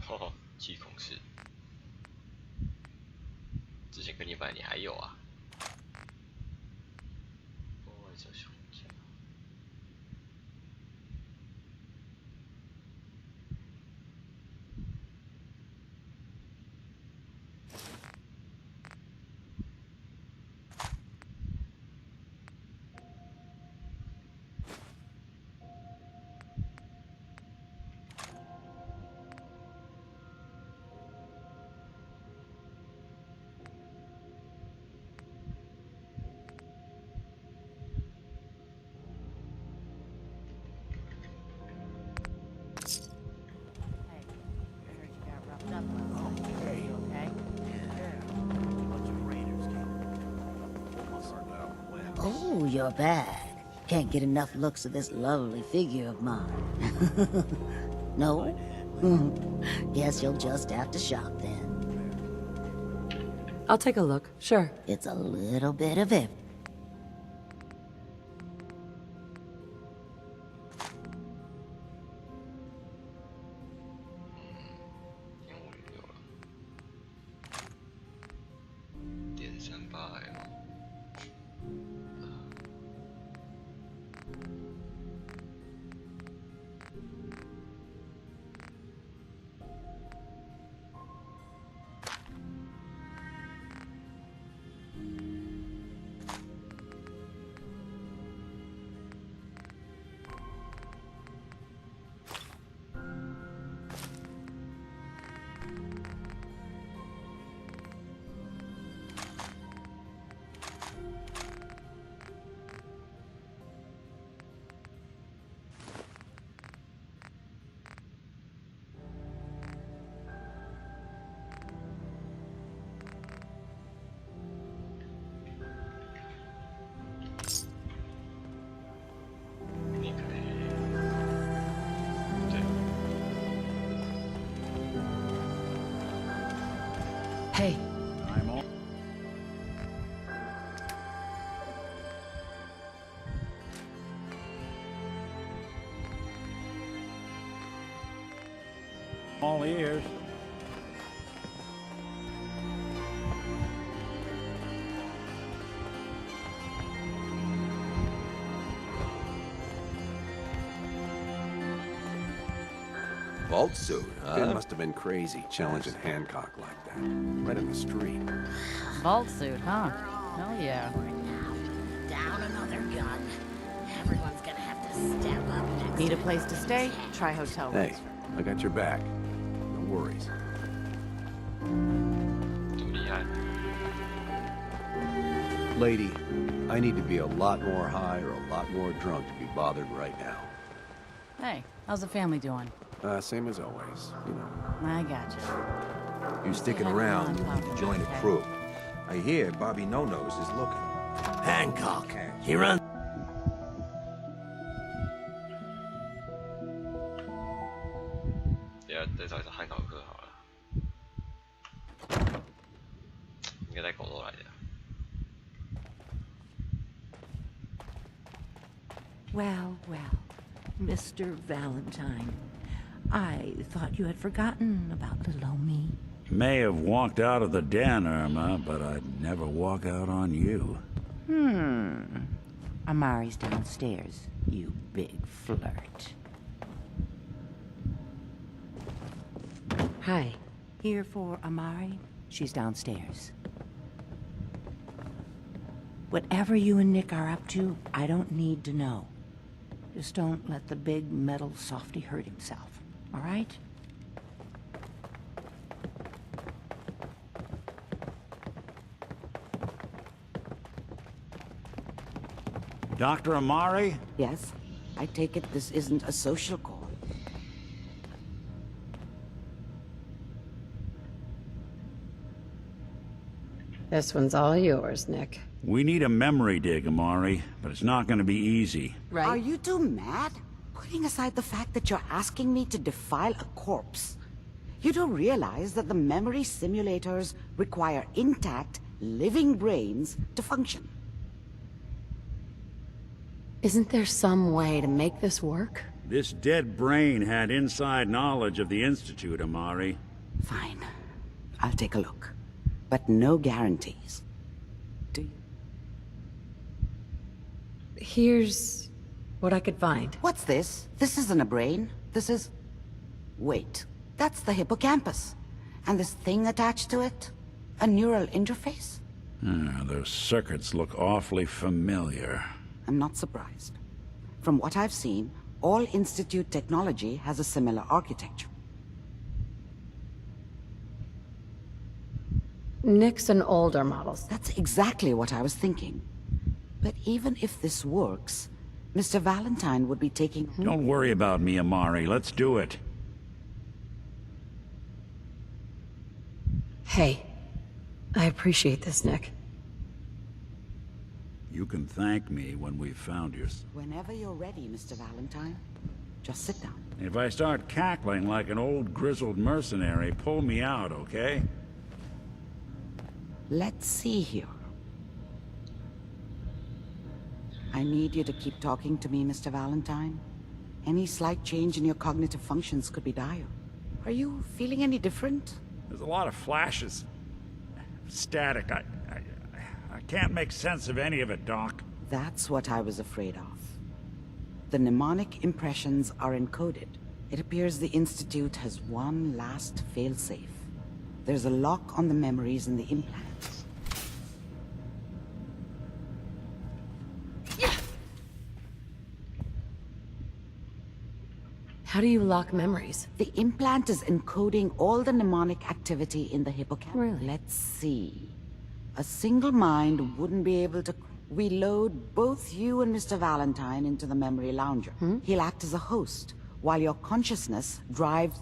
哦，气孔式。之前跟你买，你还有啊？外侧胸甲。Oh, you're back. Can't get enough looks of this lovely figure of mine. No? Guess you'll just have to shop then. I'll take a look. Sure. It's a little bit of everything. Hey. I'm all... all ears. Vault suit, huh? It must have been crazy challenging Hancock like that. Right in the street. Vault suit, huh? Hell yeah. Down another gun. Everyone's gonna have to step up next. Need a place to stay? Try hotel rooms. Hey, I got your back. No worries. 这么厉害。 Lady, I need to be a lot more high or a lot more drunk to be bothered right now. Hey, how's the family doing? Same as always, you know. I gotcha. You sticking around, you need to join the crew. I hear Bobby No-Nose is looking. Hancock. He runs. Yeah, 再找一找汉考克好了，应该带狗肉来的。 Well, well, Mr. Valentine. I thought you had forgotten about little old me. May have walked out of the den, Irma, but I'd never walk out on you. Amari's downstairs, you big flirt. Hi. Here for Amari? She's downstairs. Whatever you and Nick are up to, I don't need to know. Just don't let the big metal softy hurt himself, all right? Dr. Amari? Yes? I take it this isn't a social call. This one's all yours, Nick. We need a memory dig, Amari, but it's not going to be easy. Right? Are you two mad? Putting aside the fact that you're asking me to defile a corpse, you don't realize that the memory simulators require intact, living brains to function. Isn't there some way to make this work? This dead brain had inside knowledge of the Institute, Amari. Fine. I'll take a look. But no guarantees. Do you? Here's what I could find. What's this? This isn't a brain. This is... Wait. That's the hippocampus. And this thing attached to it? A neural interface? Those circuits look awfully familiar. I'm not surprised. From what I've seen, all Institute technology has a similar architecture. Nick's an older model. That's exactly what I was thinking. But even if this works, Mr. Valentine would be taking... Don't worry about me, Amari. Let's do it. Hey, I appreciate this, Nick. You can thank me when we've found you. Whenever you're ready, Mr. Valentine. Just sit down. If I start cackling like an old grizzled mercenary, pull me out, okay? Let's see here. I need you to keep talking to me, Mr. Valentine. Any slight change in your cognitive functions could be dire. Are you feeling any different? There's a lot of flashes. Static. I can't make sense of any of it, Doc. That's what I was afraid of. The mnemonic impressions are encoded. It appears the Institute has one last failsafe. There's a lock on the memories in the implants. How do you lock memories? The implant is encoding all the mnemonic activity in the hippocampus. Really? Let's see. A single mind wouldn't be able to... We load both you and Mr. Valentine into the memory lounger. He'll act as a host, while your consciousness drives...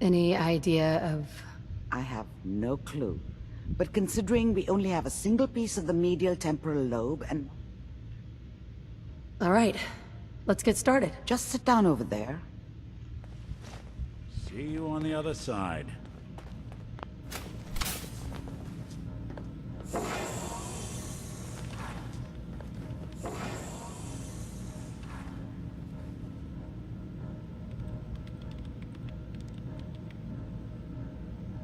Any idea of... I have no clue. But considering we only have a single piece of the medial temporal lobe and... All right, let's get started. Just sit down over there. See you on the other side.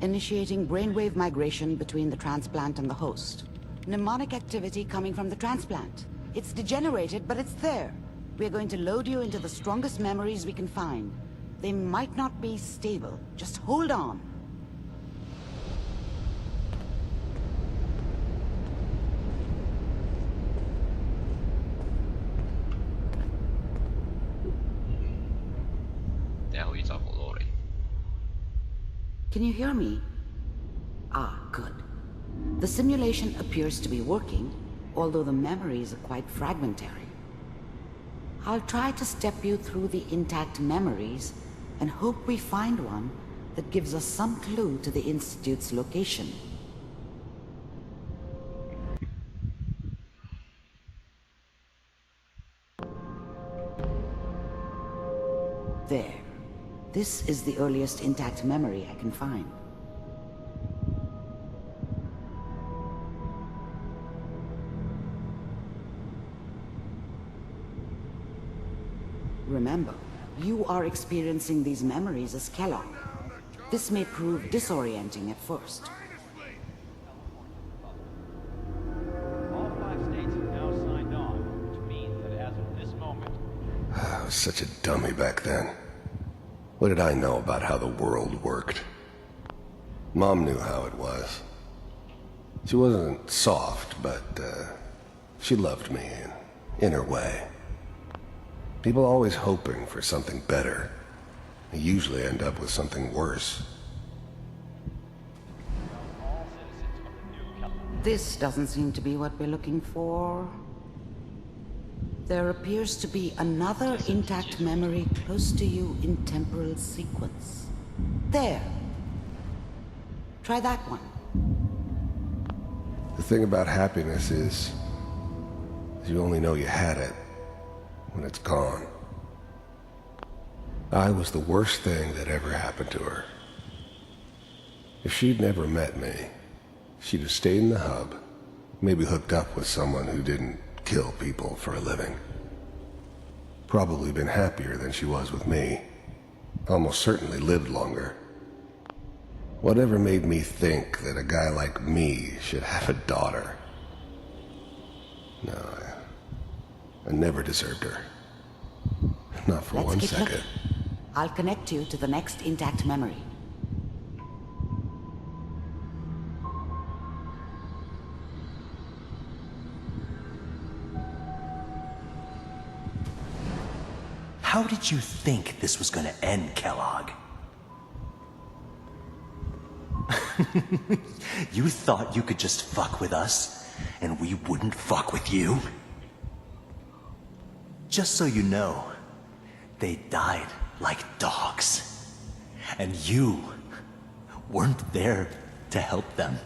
initiating brainwave migration between the transplant and the host. Mnemonic activity coming from the transplant. It's degenerated, but it's there. We're going to load you into the strongest memories we can find. They might not be stable. Just hold on. Can you hear me? Ah, good. The simulation appears to be working, although the memories are quite fragmentary. I'll try to step you through the intact memories and hope we find one that gives us some clue to the Institute's location. There. This is the earliest intact memory I can find. Remember, you are experiencing these memories as Kellogg. This may prove disorienting at first. All 5 states have now signed on, which means that as of this moment... I was such a dummy back then. What did I know about how the world worked? Mom knew how it was. She wasn't soft, but she loved me in her way. People always hoping for something better. They usually end up with something worse. This doesn't seem to be what we're looking for. There appears to be another intact memory close to you in temporal sequence. There. Try that one. The thing about happiness is you only know you had it when it's gone. I was the worst thing that ever happened to her. If she'd never met me, she'd have stayed in the hub, maybe hooked up with someone who didn't kill people for a living. Probably been happier than she was with me. Almost certainly lived longer. Whatever made me think that a guy like me should have a daughter? No, I never deserved her. Not for 1 second. Looking. I'll connect you to the next intact memory. How did you think this was gonna end, Kellogg? You thought you could just fuck with us, and we wouldn't fuck with you? Just so you know, they died like dogs. And you weren't there to help them.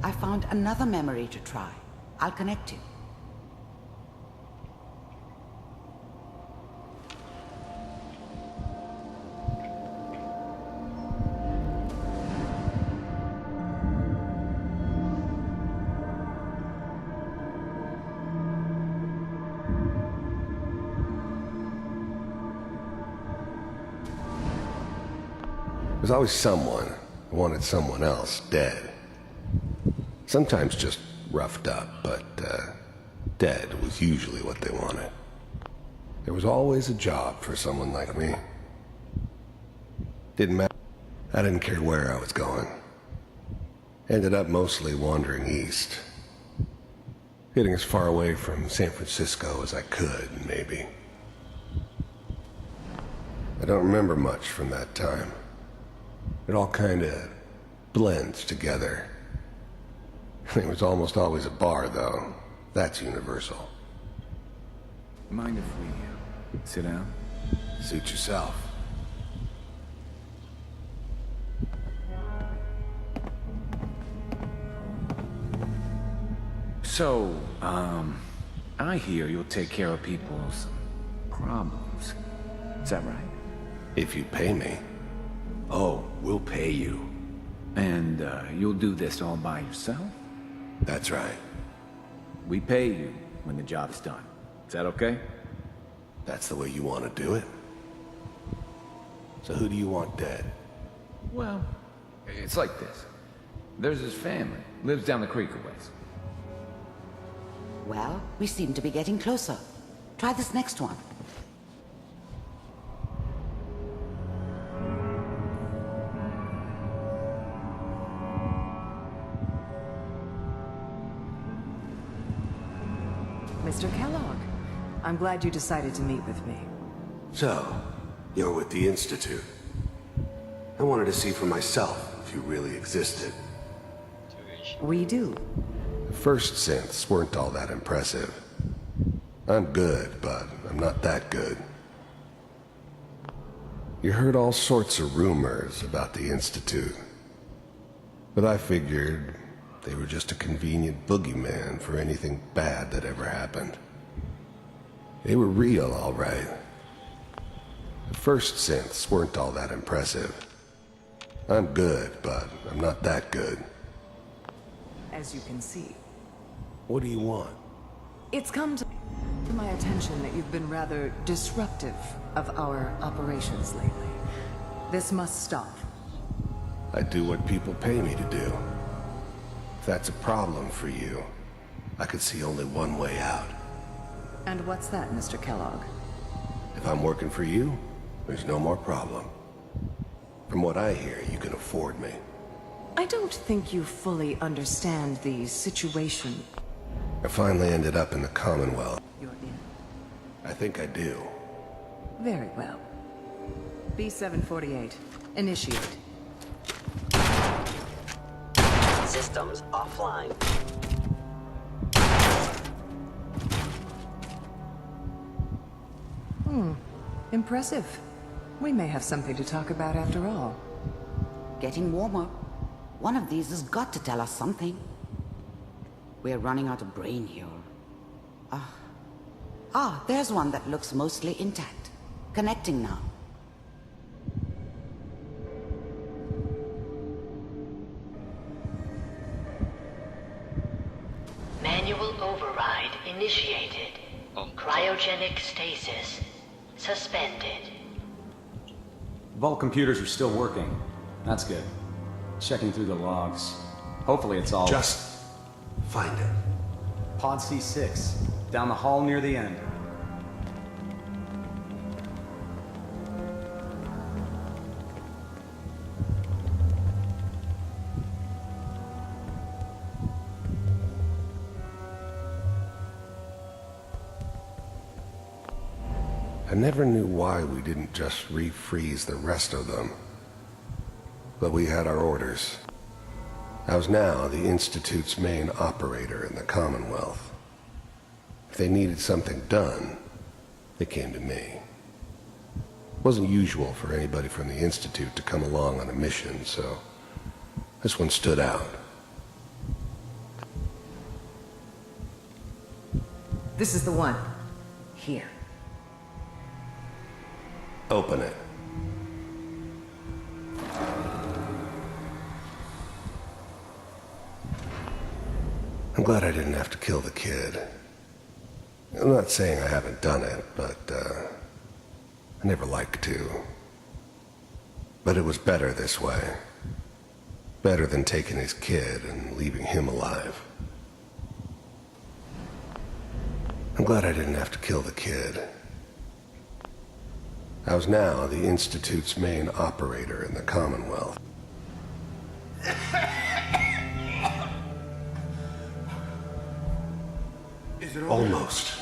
I found another memory to try. I'll connect you. There's always someone who wanted someone else dead. Sometimes just roughed up, but dead was usually what they wanted. There was always a job for someone like me. Didn't matter. I didn't care where I was going. Ended up mostly wandering east. Getting as far away from San Francisco as I could, maybe. I don't remember much from that time. It all kinda blends together. There was almost always a bar, though. That's universal. Mind if we sit down? Suit yourself. So, I hear you'll take care of people's problems. Is that right? If you pay me. Oh, we'll pay you. And, you'll do this all by yourself? That's right. We pay you when the job's done. Is that okay? That's the way you want to do it? So who do you want dead? Well, it's like this. There's his family, lives down the creek a ways. Well, we seem to be getting closer. Try this next one. Mr. Kellogg, I'm glad you decided to meet with me. So, you're with the Institute. I wanted to see for myself if you really existed. We do. The first synths weren't all that impressive. I'm good, but I'm not that good. You heard all sorts of rumors about the Institute. But I figured they were just a convenient boogeyman for anything bad that ever happened. They were real, all right. The first synths weren't all that impressive. I'm good, but I'm not that good. As you can see. What do you want? It's come to my attention that you've been rather disruptive of our operations lately. This must stop. I do what people pay me to do. If that's a problem for you, I could see only one way out. And what's that, Mr. Kellogg? If I'm working for you, there's no more problem. From what I hear, you can afford me. I don't think you fully understand the situation. I finally ended up in the Commonwealth. You're in. I think I do. Very well. B-748. Initiate. Systems offline. Impressive. We may have something to talk about after all. Getting warmer. One of these has got to tell us something. We're running out of brain here. There's one that looks mostly intact. Connecting now. Manual override initiated. Cryogenic stasis suspended. Vault computers are still working. That's good. Checking through the logs. Hopefully it's all... Just find it. Pod C6. Down the hall near the end. I never knew why we didn't just refreeze the rest of them. But we had our orders. I was now the Institute's main operator in the Commonwealth. If they needed something done, they came to me. It wasn't usual for anybody from the Institute to come along on a mission, so this one stood out. This is the one. Here. Open it. I'm glad I didn't have to kill the kid. I'm not saying I haven't done it, but, I never liked to. But it was better this way. Better than taking his kid and leaving him alive. I'm glad I didn't have to kill the kid. I was now the Institute's main operator in the Commonwealth. Is it Almost.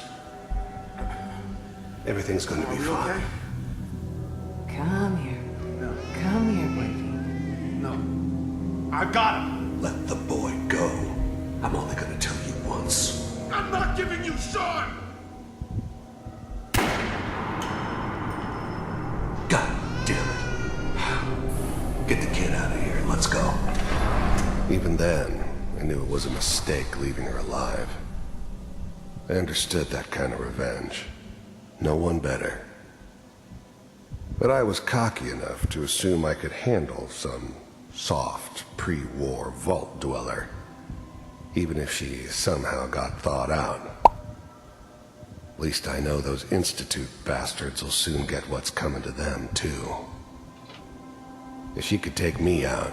Everything's going to be fine. Okay? Come here. No. Come here, baby. No. I got him. Let the boy go. I'm only going to tell you once. I'm not giving you Sean! God damn it. Get the kid out of here. Let's go. Even then, I knew it was a mistake leaving her alive. I understood that kind of revenge. No one better. But I was cocky enough to assume I could handle some soft, pre-war vault dweller, even if she somehow got thawed out. At least I know those Institute bastards will soon get what's coming to them, too. If she could take me out,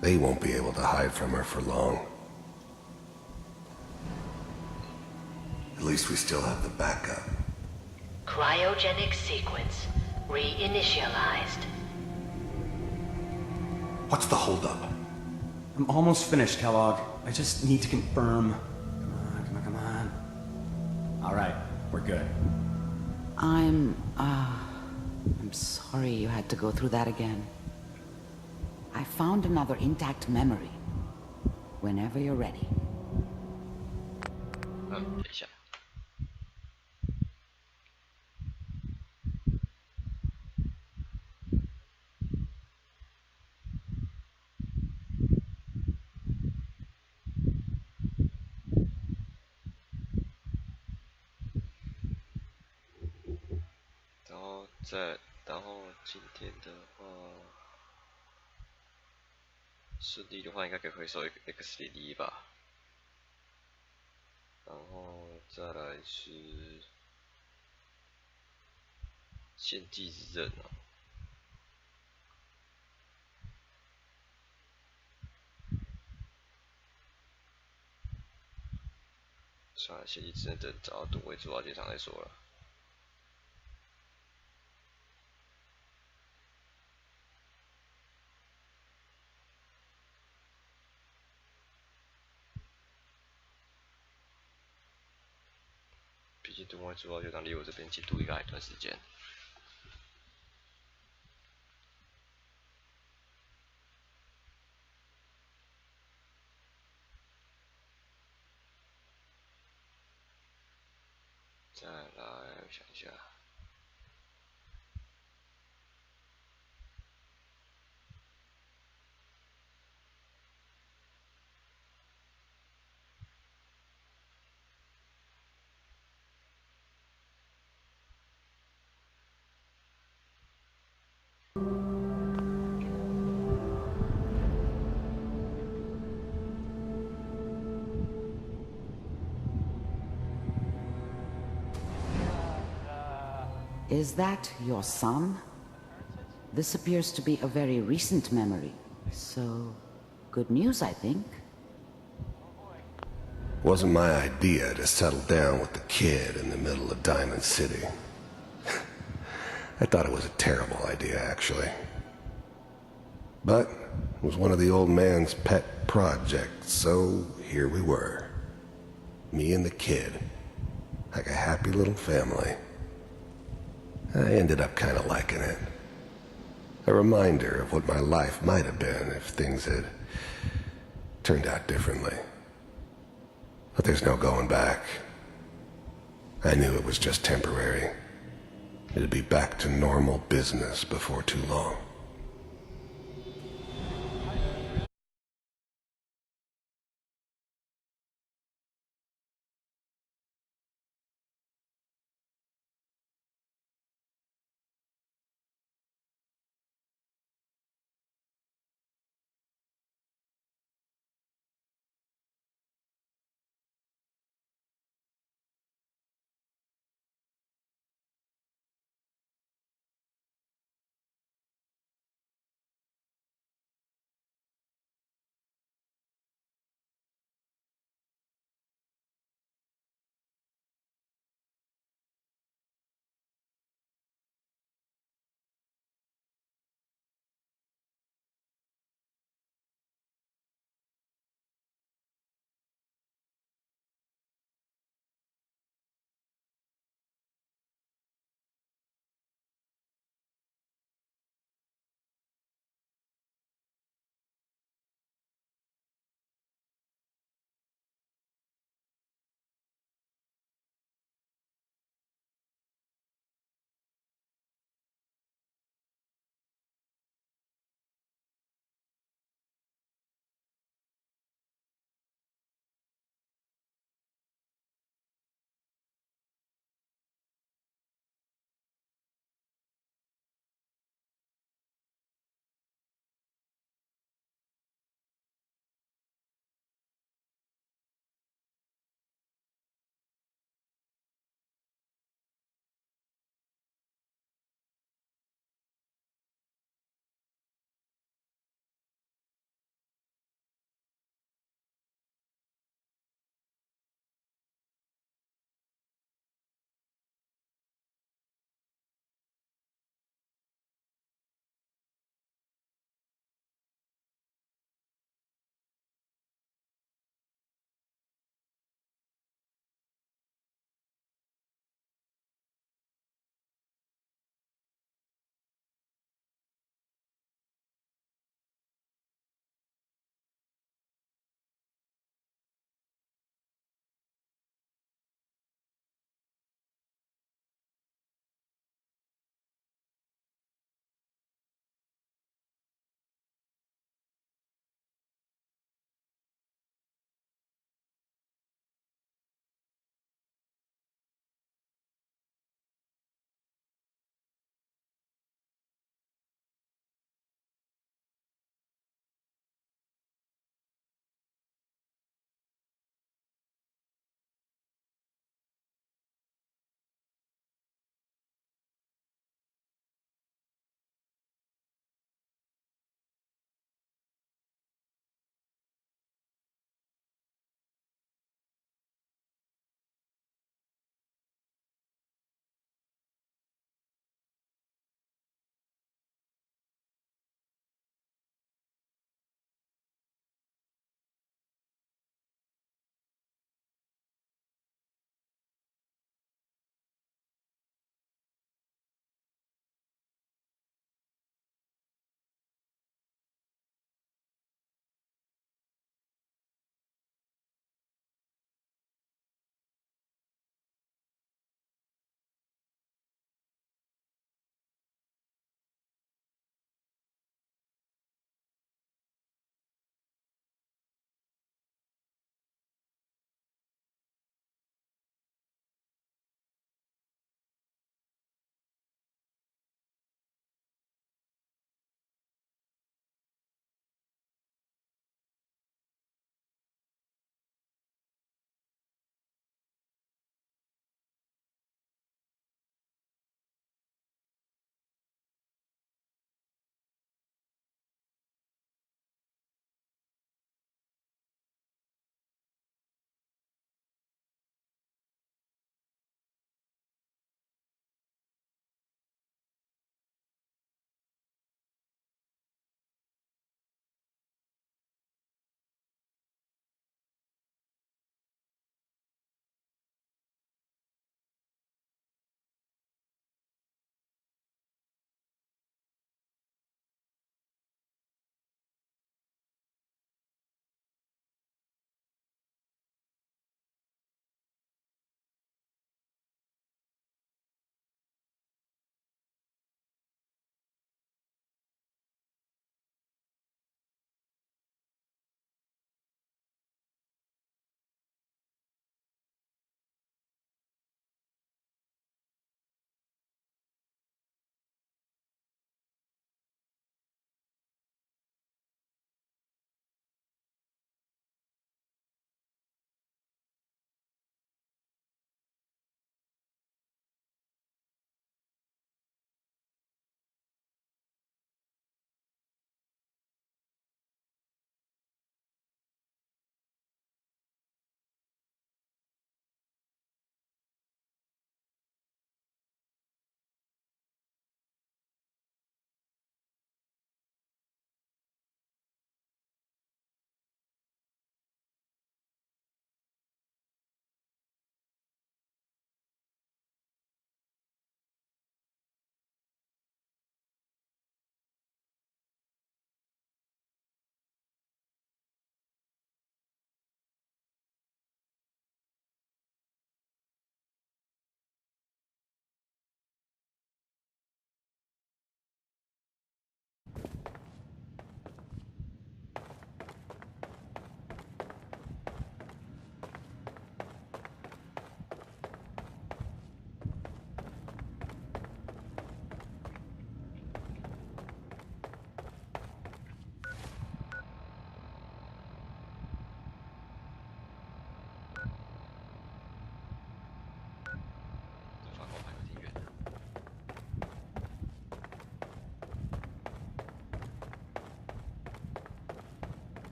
they won't be able to hide from her for long. At least we still have the backup. Cryogenic sequence reinitialized. What's the holdup? I'm almost finished, Kellogg. I just need to confirm. Come on. All right, we're good. I'm sorry you had to go through that again. I found another intact memory. Whenever you're ready. 等一下。然后今天的话，顺利的话应该可以回收 X01吧。然后再来是献祭之刃啊，算了，献祭之刃等找到吨位主要结场再说了。毕竟吨位主要就当离我这边进度应该还有一段时间。再来，我想一下。Is that your son? This appears to be a very recent memory. So, good news, I think. Wasn't my idea to settle down with the kid in the middle of Diamond City. I thought it was a terrible idea, actually. But it was one of the old man's pet projects, so here we were. Me and the kid. Like a happy little family. I ended up kind of liking it. A reminder of what my life might have been if things had turned out differently. But there's no going back. I knew it was just temporary. It'd be back to normal business before too long.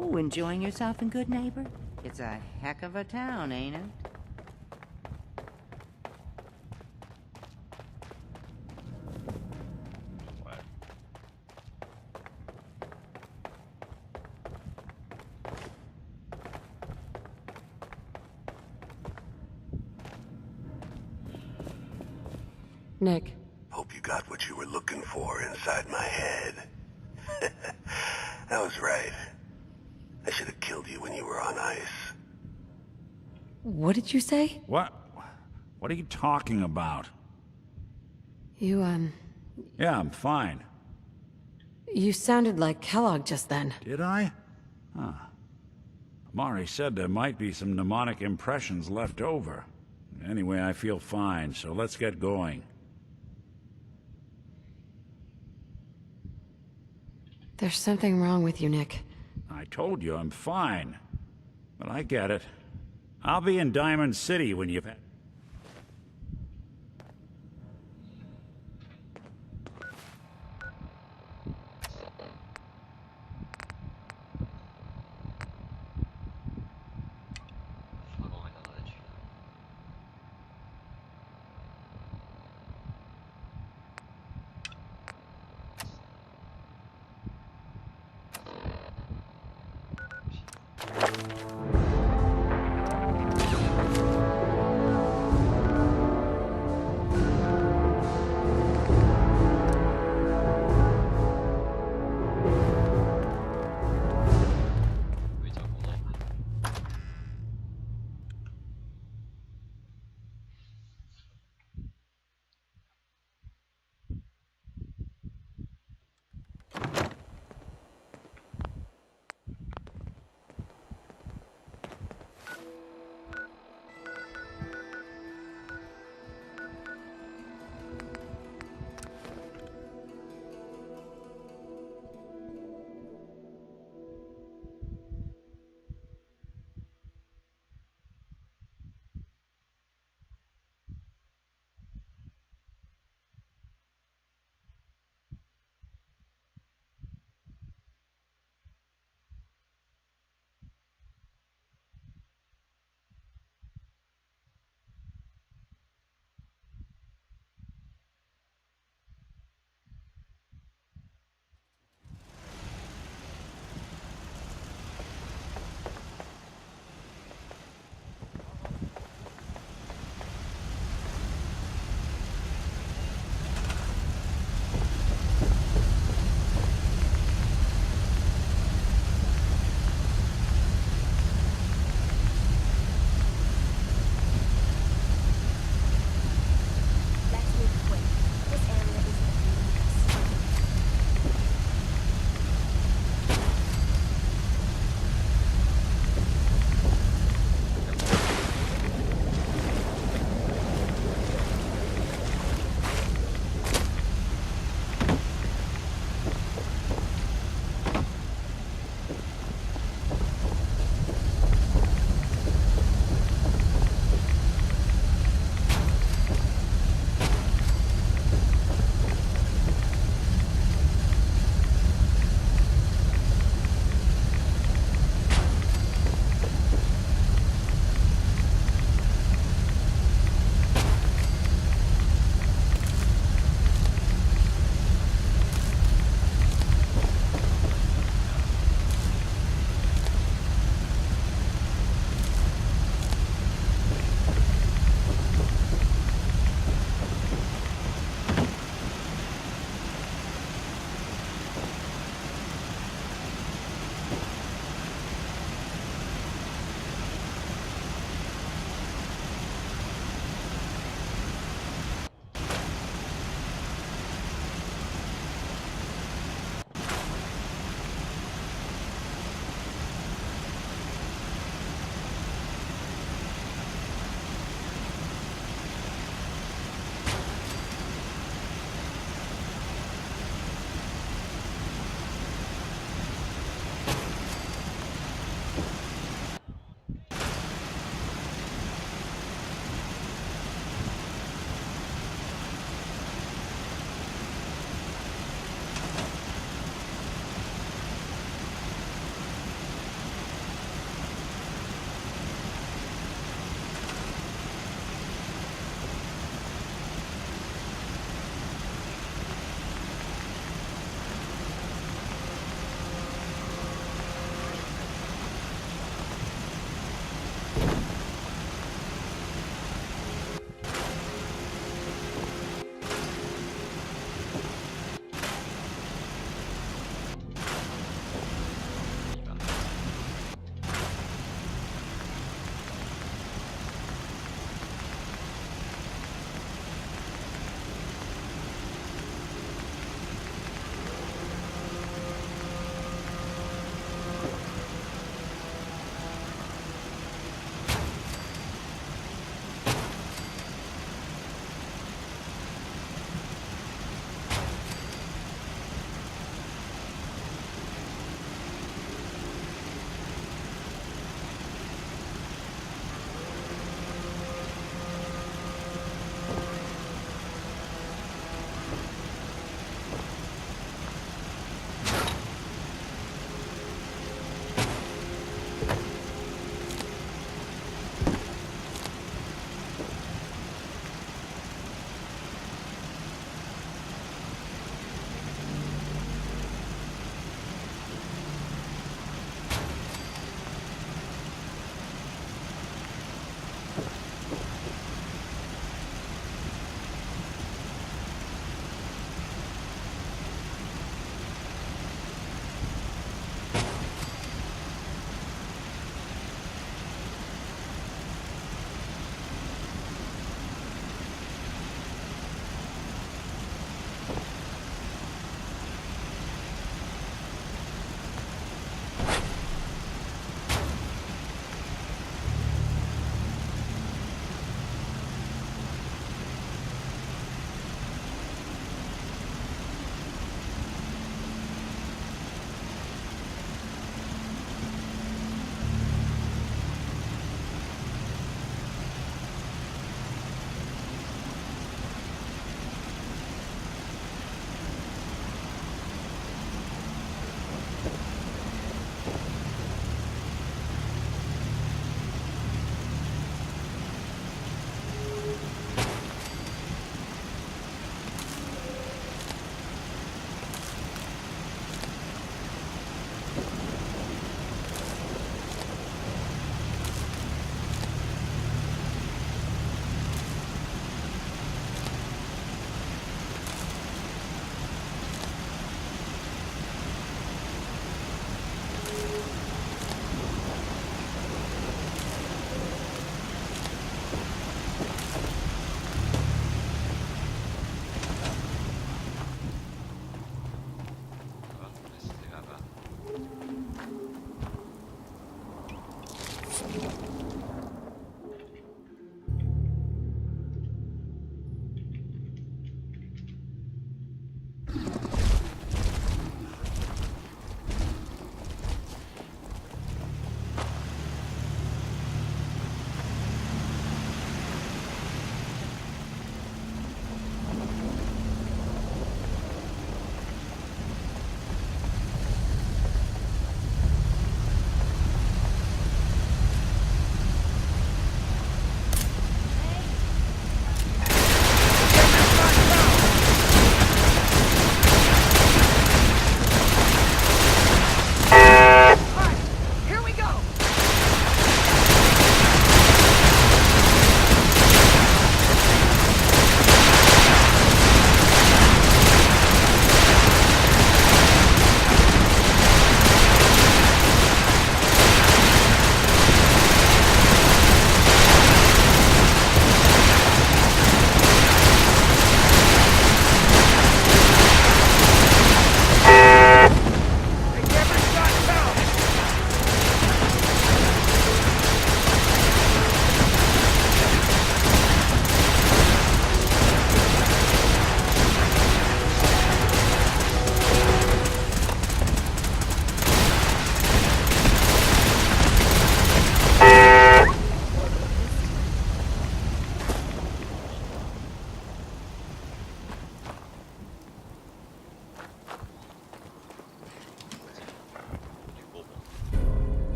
Oh, enjoying yourself in Good Neighbor? It's a heck of a town, ain't it? Nick. Hope you got what you were looking for inside my head. I was right. I should have killed you when you were on ice. What did you say? What? What are you talking about? You, Yeah, I'm fine. You sounded like Kellogg just then. Did I? Huh. Mari said there might be some mnemonic impressions left over. Anyway, I feel fine, so let's get going. There's something wrong with you, Nick. I told you I'm fine. But I get it. I'll be in Diamond City when you've had...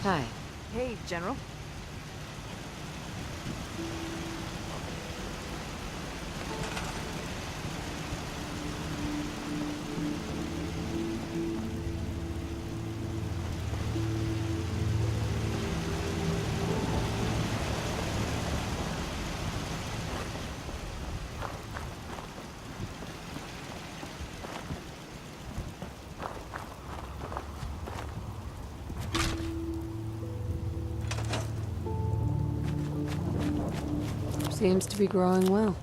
Hi. Hey, General. Seems to be growing well.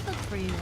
look for you.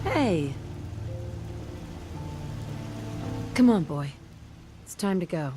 Hey. Come on, boy. It's time to go.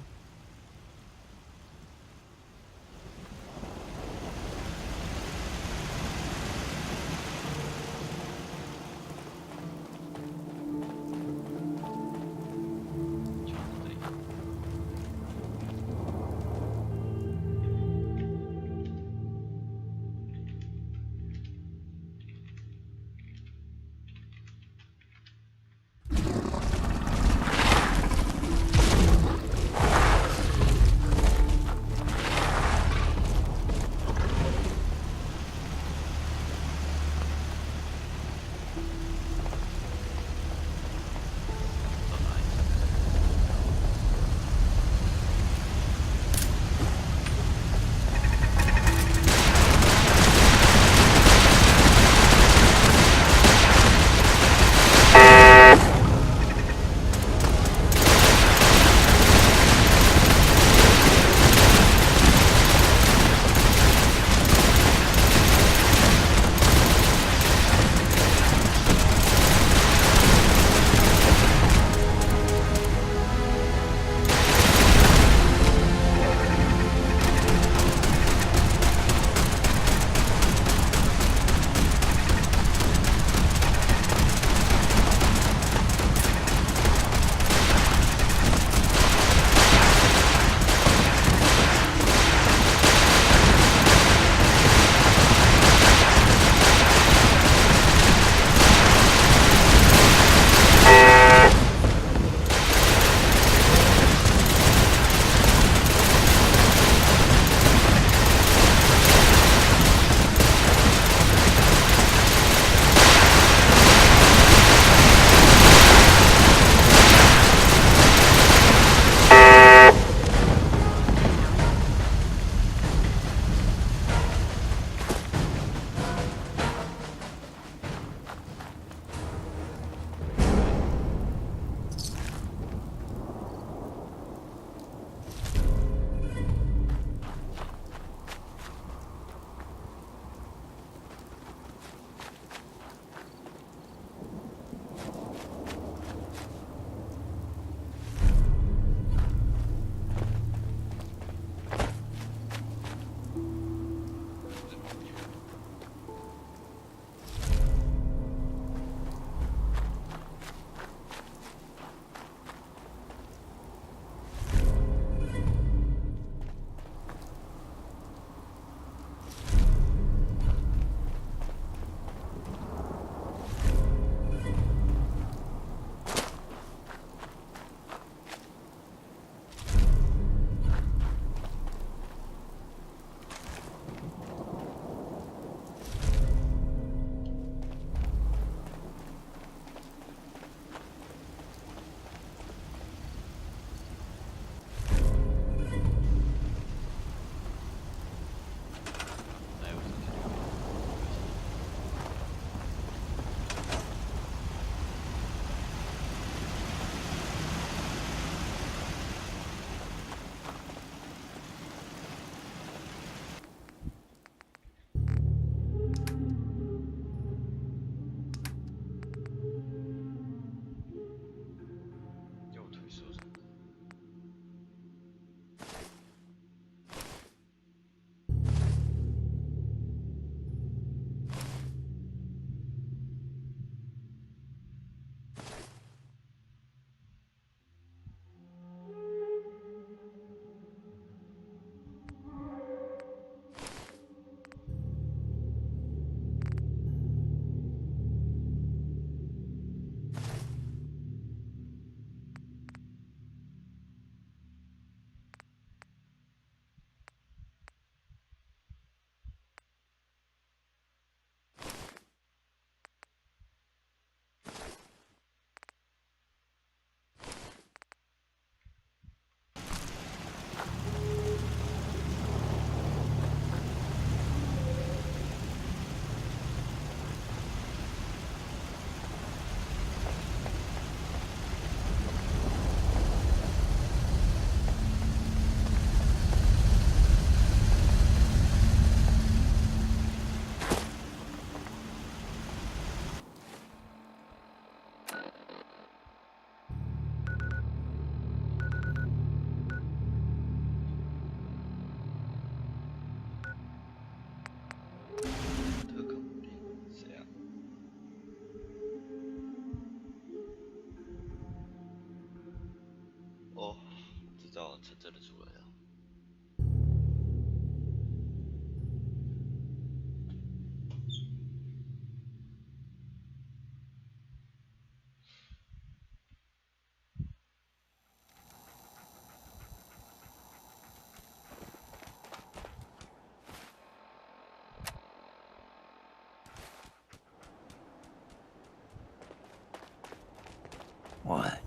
What?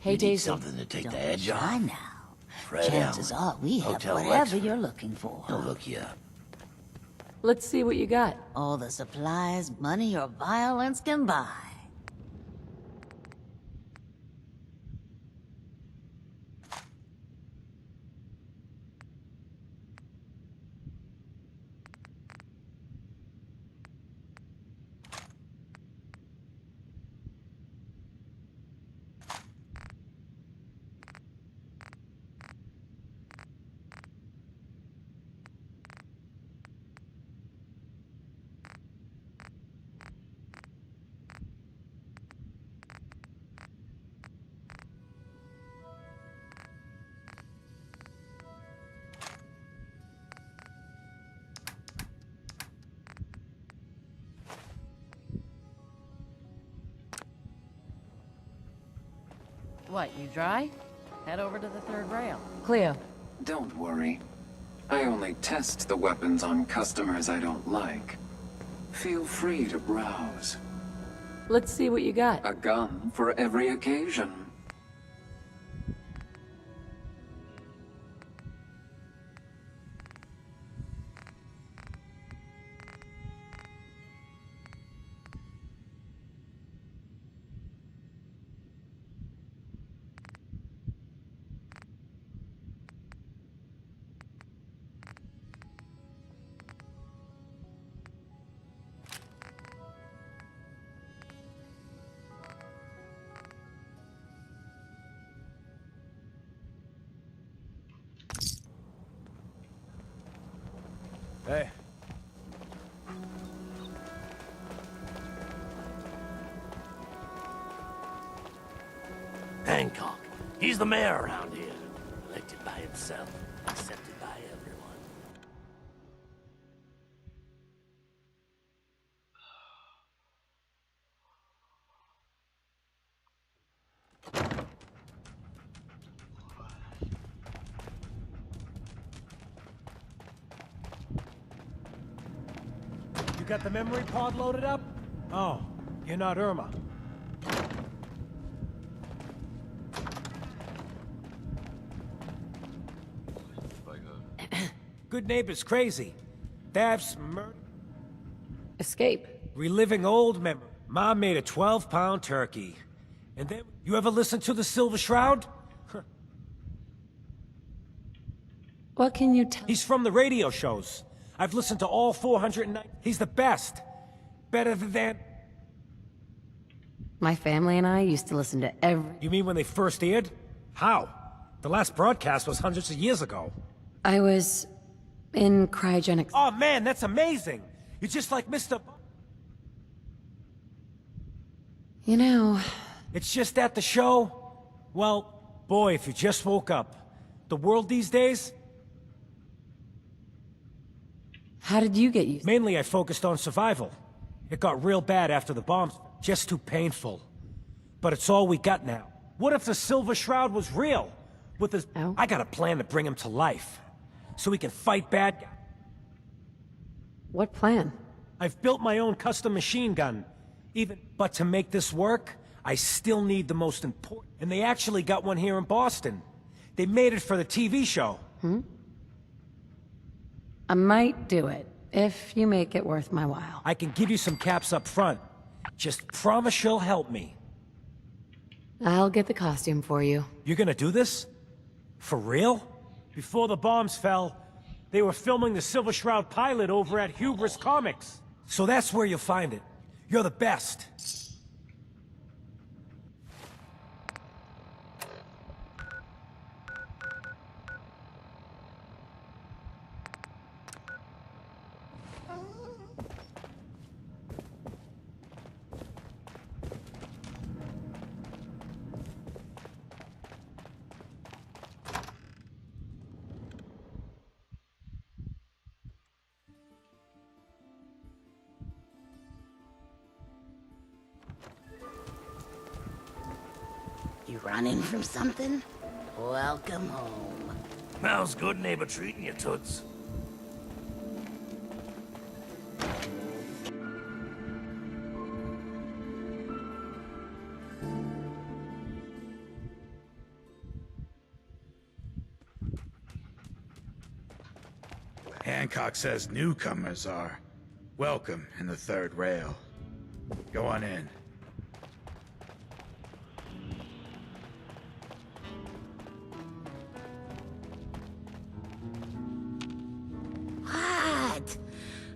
Hey, You need Daisy. something to take Don't the edge be shy off. now. Fred Chances Allen, are we have Hotel whatever Wexford. you're looking for. He'll look you up. Let's see what you got. All the supplies, money, or violence can buy. What, you dry? Head over to the third rail. Cleo. Don't worry. I only test the weapons on customers I don't like. Feel free to browse. Let's see what you got. A gun for every occasion. Hey. Hancock. He's the mayor around here. Elected by himself, accepted by everyone. You got the memory pod loaded up? Oh, you're not Irma. Good neighbor's crazy. Dave's murder. Escape. Reliving old memory. Mom made a 12-pound turkey. And then, you ever listen to the Silver Shroud? What can you tell? He's from the radio shows. I've listened to all 409. He's the best. Better than... My family and I used to listen to every... You mean when they first aired? How? The last broadcast was hundreds of years ago. I was in cryogenic... Oh man, that's amazing! You're just like Mr. You know... It's just at the show? Well, boy, if you just woke up. The world these days? How did you get used? Mainly I focused on survival. It got real bad after the bombs. Just too painful. But it's all we got now. What if the Silver Shroud was real? With his... Oh? I got a plan to bring him to life. So we can fight bad... What plan? I've built my own custom machine gun. But to make this work, I still need the most important... And they actually got one here in Boston. They made it for the TV show. I might do it, if you make it worth my while. I can give you some caps up front. Just promise you'll help me. I'll get the costume for you. You're gonna do this? For real? Before the bombs fell, they were filming the Silver Shroud pilot over at Hubris Comics. So that's where you'll find it. You're the best. You running from something? Welcome home. How's good neighbor treating you, Toots? Hancock says newcomers are welcome in the third rail. Go on in. What?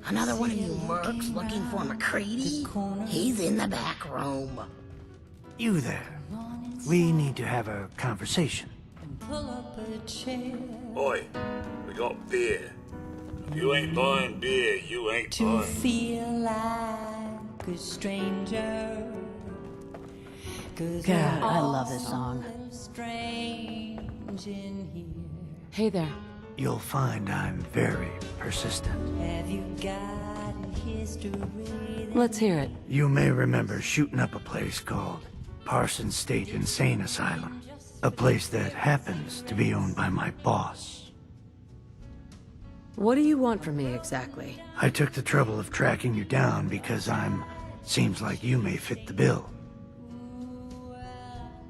Another one of you mercs looking for McCready? He's in the back room. You there. We need to have a conversation. Oi, we got beer. If you ain't buying beer, you ain't buying. Feel like a stranger. God, I love this song. Strange in here. Hey there. You'll find I'm very persistent. Have you got a history? Let's hear it. You may remember shooting up a place called Parsons State Insane Asylum. A place that happens to be owned by my boss. What do you want from me exactly? I took the trouble of tracking you down because seems like you may fit the bill.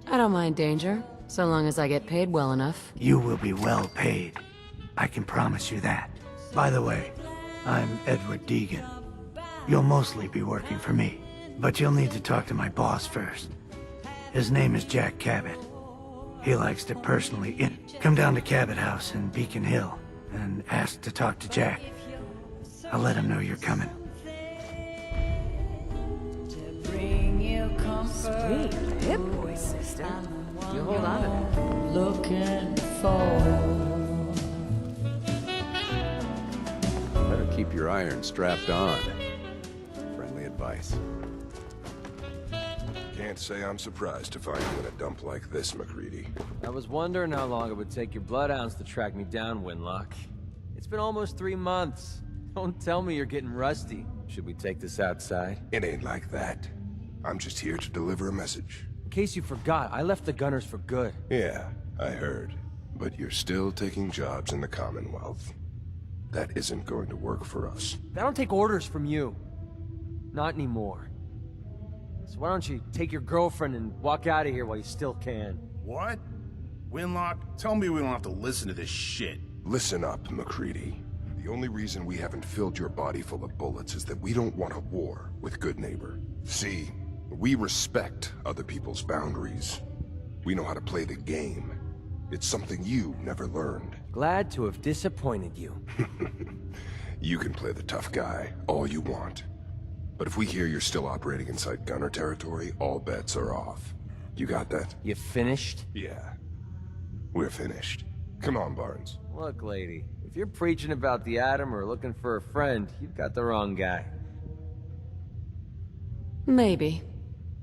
I don't mind danger, so long as I get paid well enough. You will be well paid. I can promise you that. By the way, I'm Edward Deegan. You'll mostly be working for me, but you'll need to talk to my boss first. His name is Jack Cabot. He likes to personally come down to Cabot House in Beacon Hill and ask to talk to Jack. I'll let him know you're coming. Sweet. Hip boy, sister. You hold on to that. Looking for. Better keep your iron strapped on. Friendly advice. Can't say I'm surprised to find you in a dump like this, McCready. I was wondering how long it would take your bloodhounds to track me down, Winlock. It's been almost 3 months. Don't tell me you're getting rusty. Should we take this outside? It ain't like that. I'm just here to deliver a message. In case you forgot, I left the Gunners for good. Yeah, I heard. But you're still taking jobs in the Commonwealth. That isn't going to work for us. I don't take orders from you. Not anymore. So why don't you take your girlfriend and walk out of here while you still can? What? Winlock, tell me we don't have to listen to this shit. Listen up, McCready. The only reason we haven't filled your body full of bullets is that we don't want a war with Good Neighbor. See, we respect other people's boundaries. We know how to play the game. It's something you never learned. Glad to have disappointed you. You can play the tough guy all you want. But if we hear you're still operating inside Gunner territory, all bets are off. You got that? You finished? Yeah. We're finished. Come on, Barnes. Look, lady, if you're preaching about the atom or looking for a friend, you've got the wrong guy. Maybe.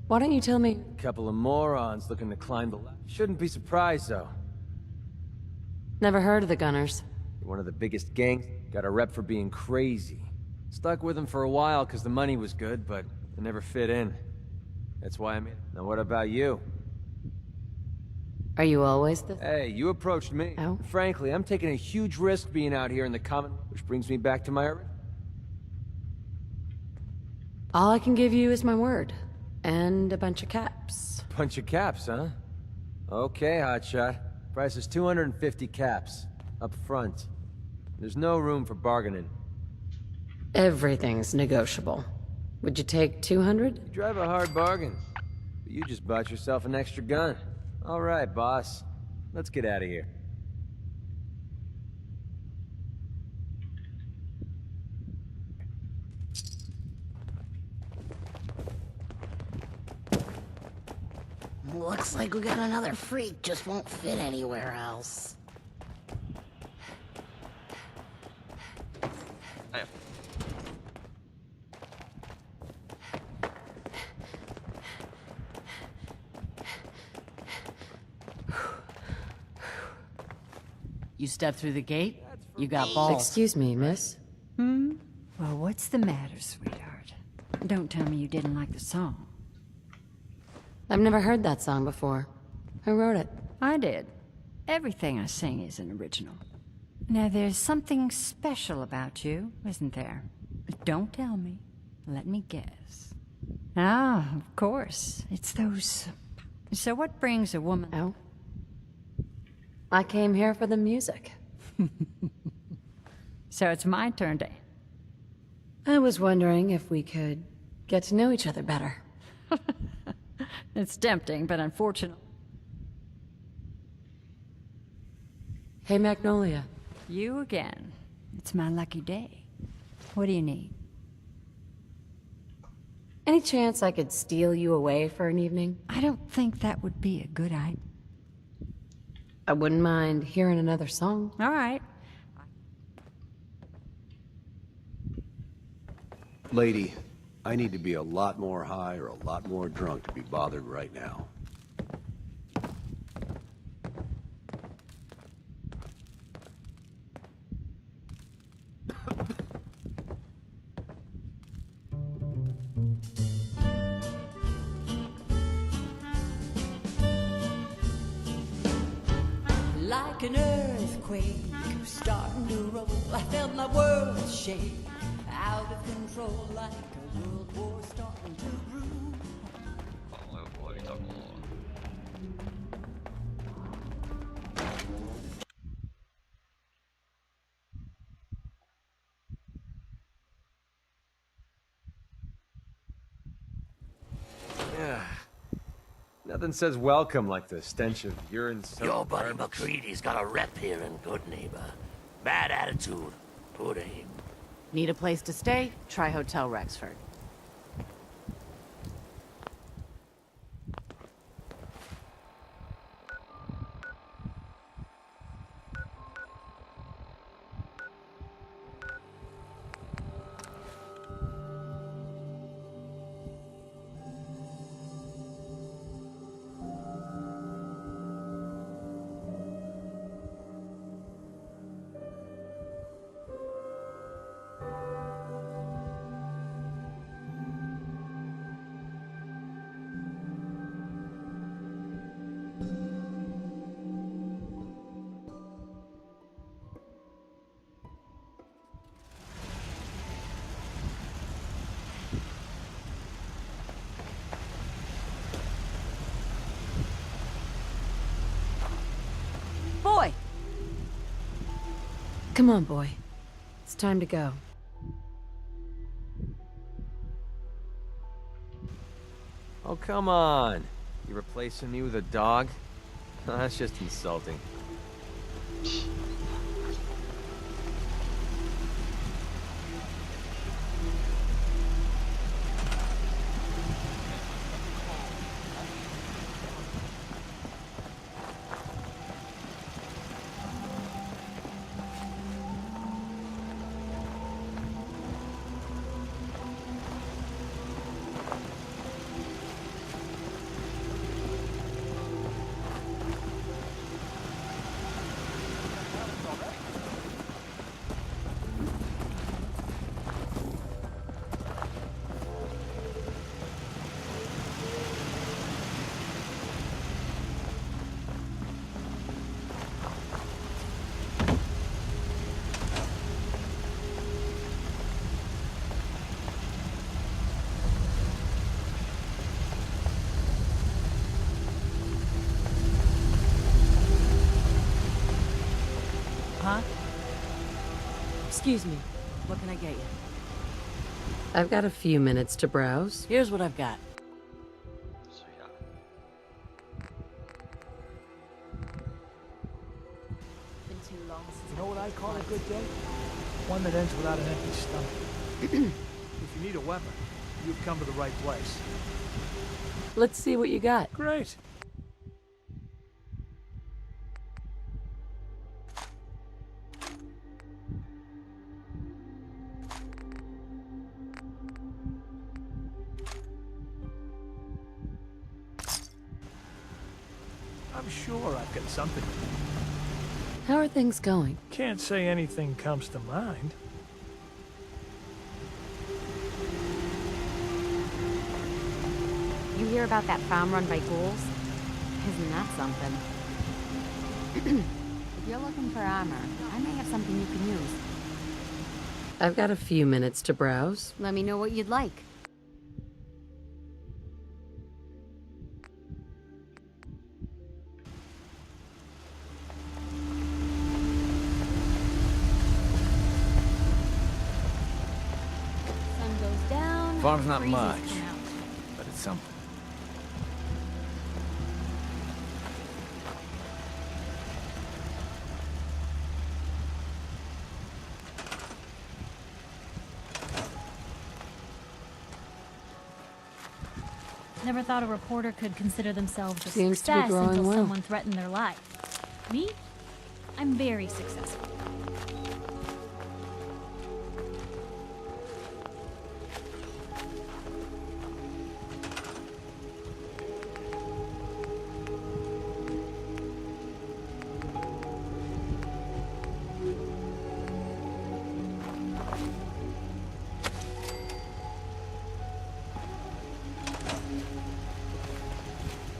Why don't you tell me? A couple of morons looking to climb the ladder. Shouldn't be surprised, though. Never heard of the Gunners. You're one of the biggest gangs. Got a rep for being crazy. Stuck with them for a while because the money was good, but it never fit in. That's why I'm in. Now what about you? Are you always the... Hey, you approached me. Oh? Frankly, I'm taking a huge risk being out here in the Commonwealth, which brings me back to my... All I can give you is my word. And a bunch of caps. Bunch of caps, huh? Okay, hotshot. Price is 250 caps. Up front. There's no room for bargaining. Everything's negotiable. Would you take 200? You drive a hard bargain. But you just bought yourself an extra gun. All right, boss. Let's get out of here. Looks like we got another freak, just won't fit anywhere else. You stepped through the gate? You got balls. Excuse me, miss. Well, what's the matter, sweetheart? Don't tell me you didn't like the song. I've never heard that song before. Who wrote it? I did. Everything I sing is an original. Now, there's something special about you, isn't there? Don't tell me. Let me guess. Ah, of course. It's those... So what brings a woman... Oh? I came here for the music. So it's my turn to... I was wondering if we could get to know each other better. It's tempting, but unfortunately... Hey, Magnolia. You again. It's my lucky day. What do you need? Any chance I could steal you away for an evening? I don't think that would be a good idea. I wouldn't mind hearing another song. All right. Lady, I need to be a lot more high or a lot more drunk to be bothered right now. Like an earthquake starting to roll, I felt my world shake. Out of control, like a world war starting to brew. Yeah. Nothing says welcome like the stench of urine. Your buddy McCready's got a rep here in Good Neighbor. Bad attitude, good aim. Need a place to stay? Try Hotel Rexford. Boy! Come on, boy. It's time to go. Oh, come on. You replacing me with a dog? That's just insulting. Huh? Excuse me. What can I get you? I've got a few minutes to browse. Here's what I've got. Been too long since You know what I call a good day? One that ends without an empty stomach. If you need a weapon, you've come to the right place. Let's see what you got. Great. I'm sure I've got something. How are things going? Can't say anything comes to mind. You hear about that farm run by ghouls? Isn't that something? If you're looking for armor, I may have something you can use. I've got a few minutes to browse. Let me know what you'd like. Farm's not Crazies much, come out. but it's something. Never thought a reporter could consider themselves a Seems to be success growing until well. someone threatened their life. Me? I'm very successful.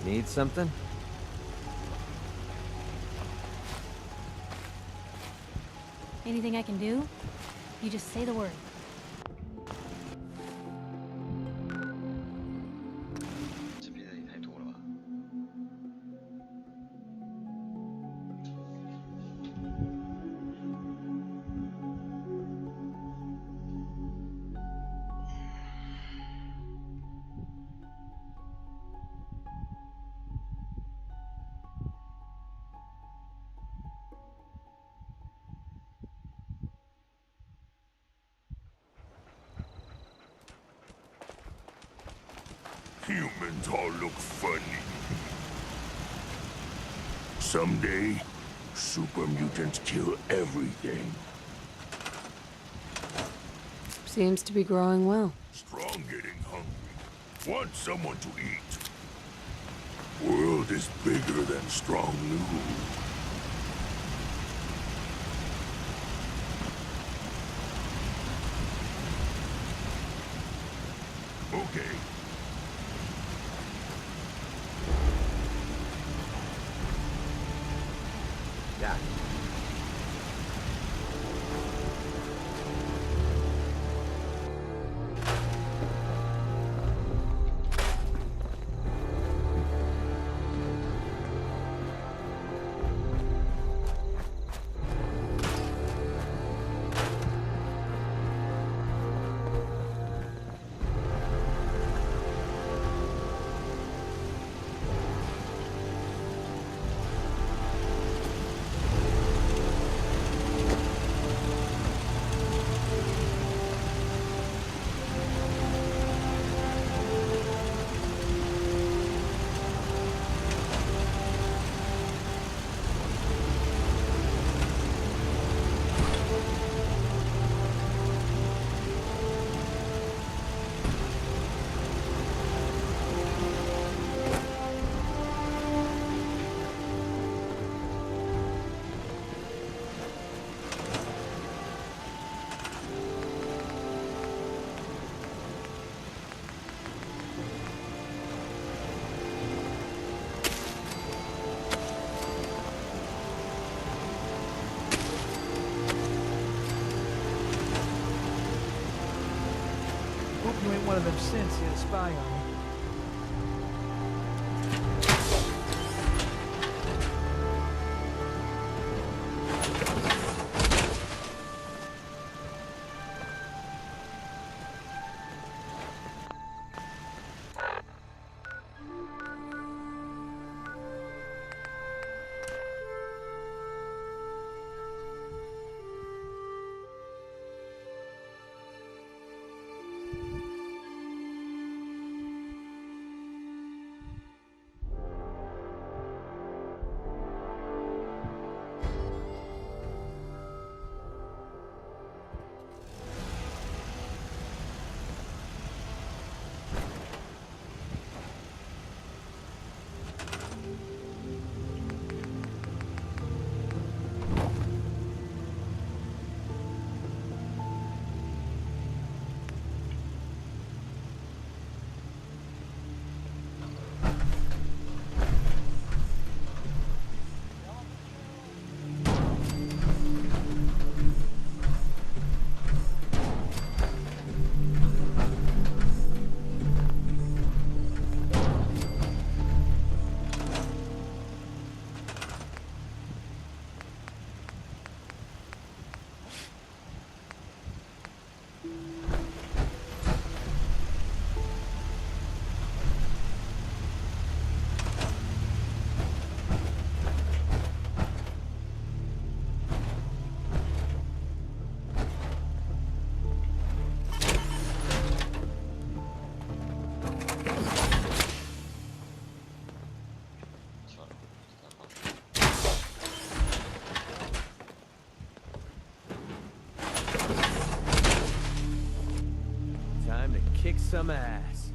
Need something? Anything I can do? You just say the word. Humans all look funny. Someday, super mutants kill everything. Seems to be growing well. Strong getting hungry. Want someone to eat. World is bigger than strong noodle. Okay. Yeah. Hope you ain't one of them synths here to spy on me. some ass.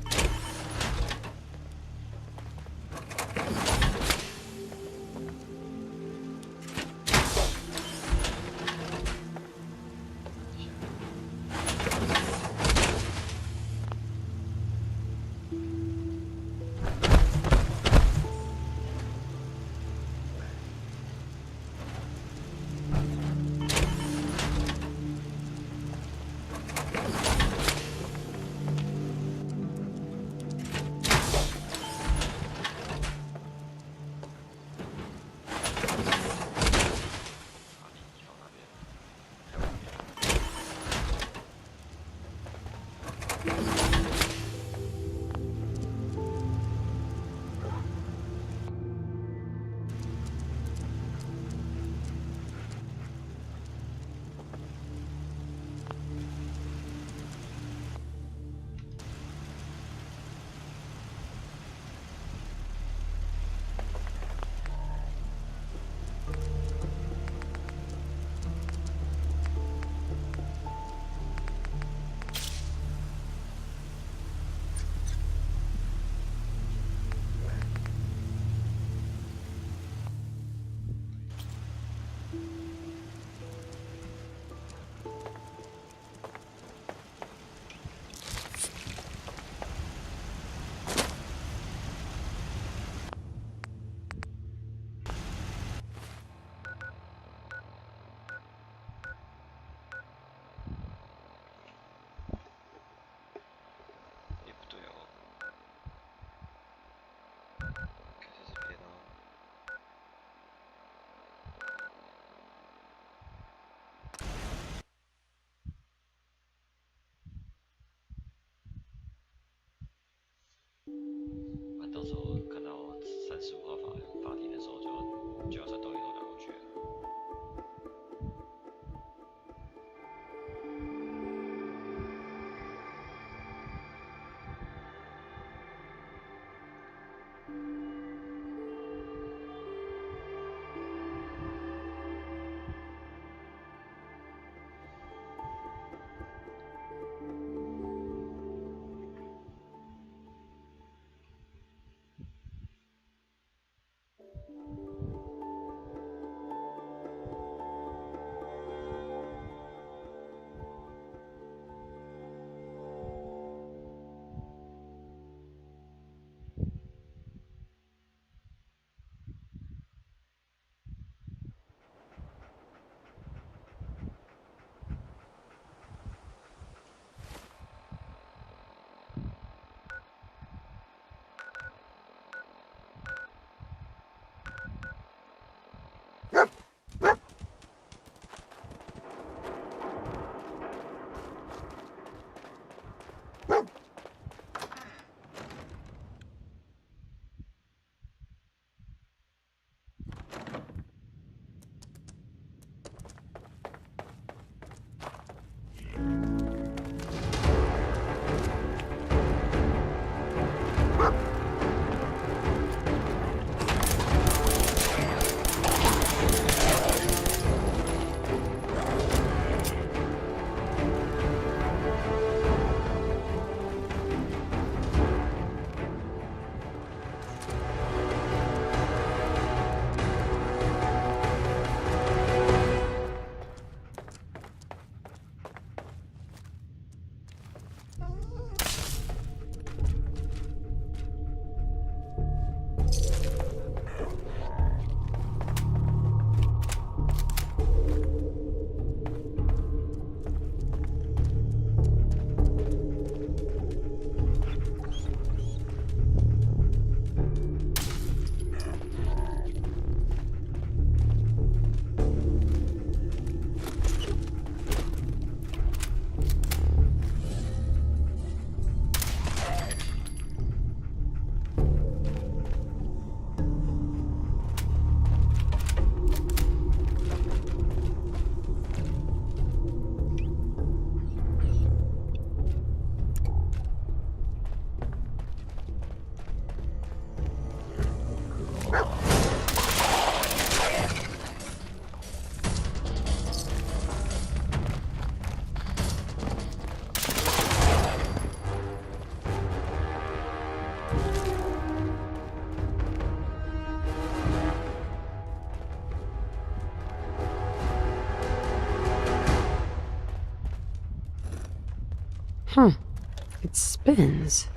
到时候看到35号法庭的时候就要再兜一兜再过去了。Huh. It spins.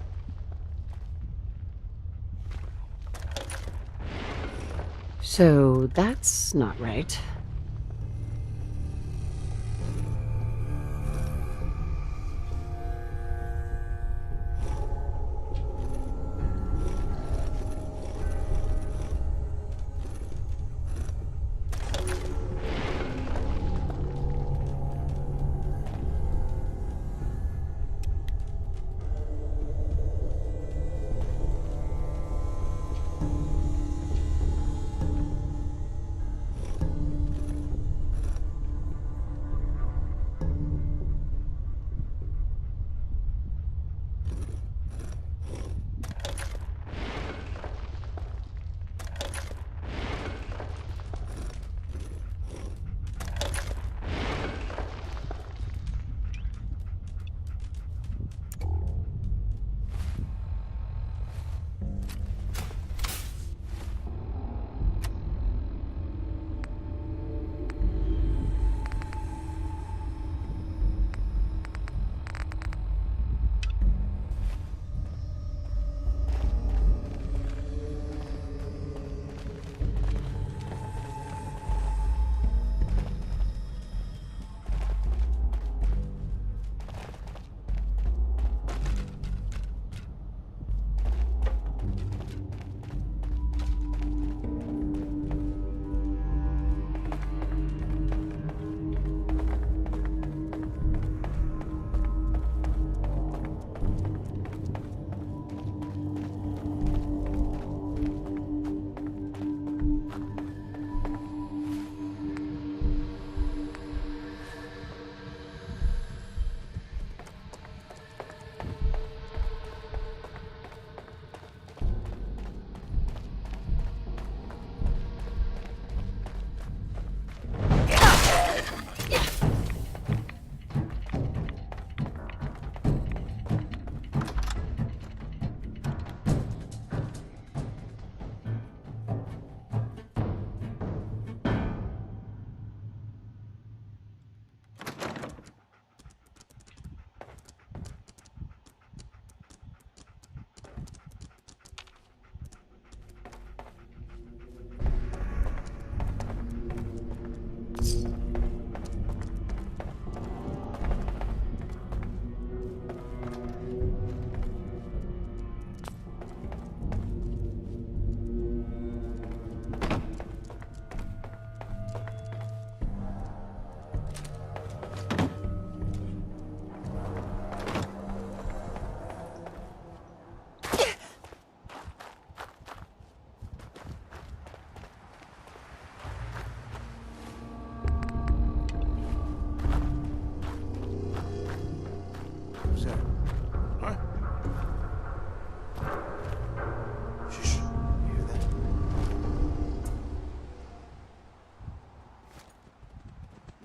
So that's not right.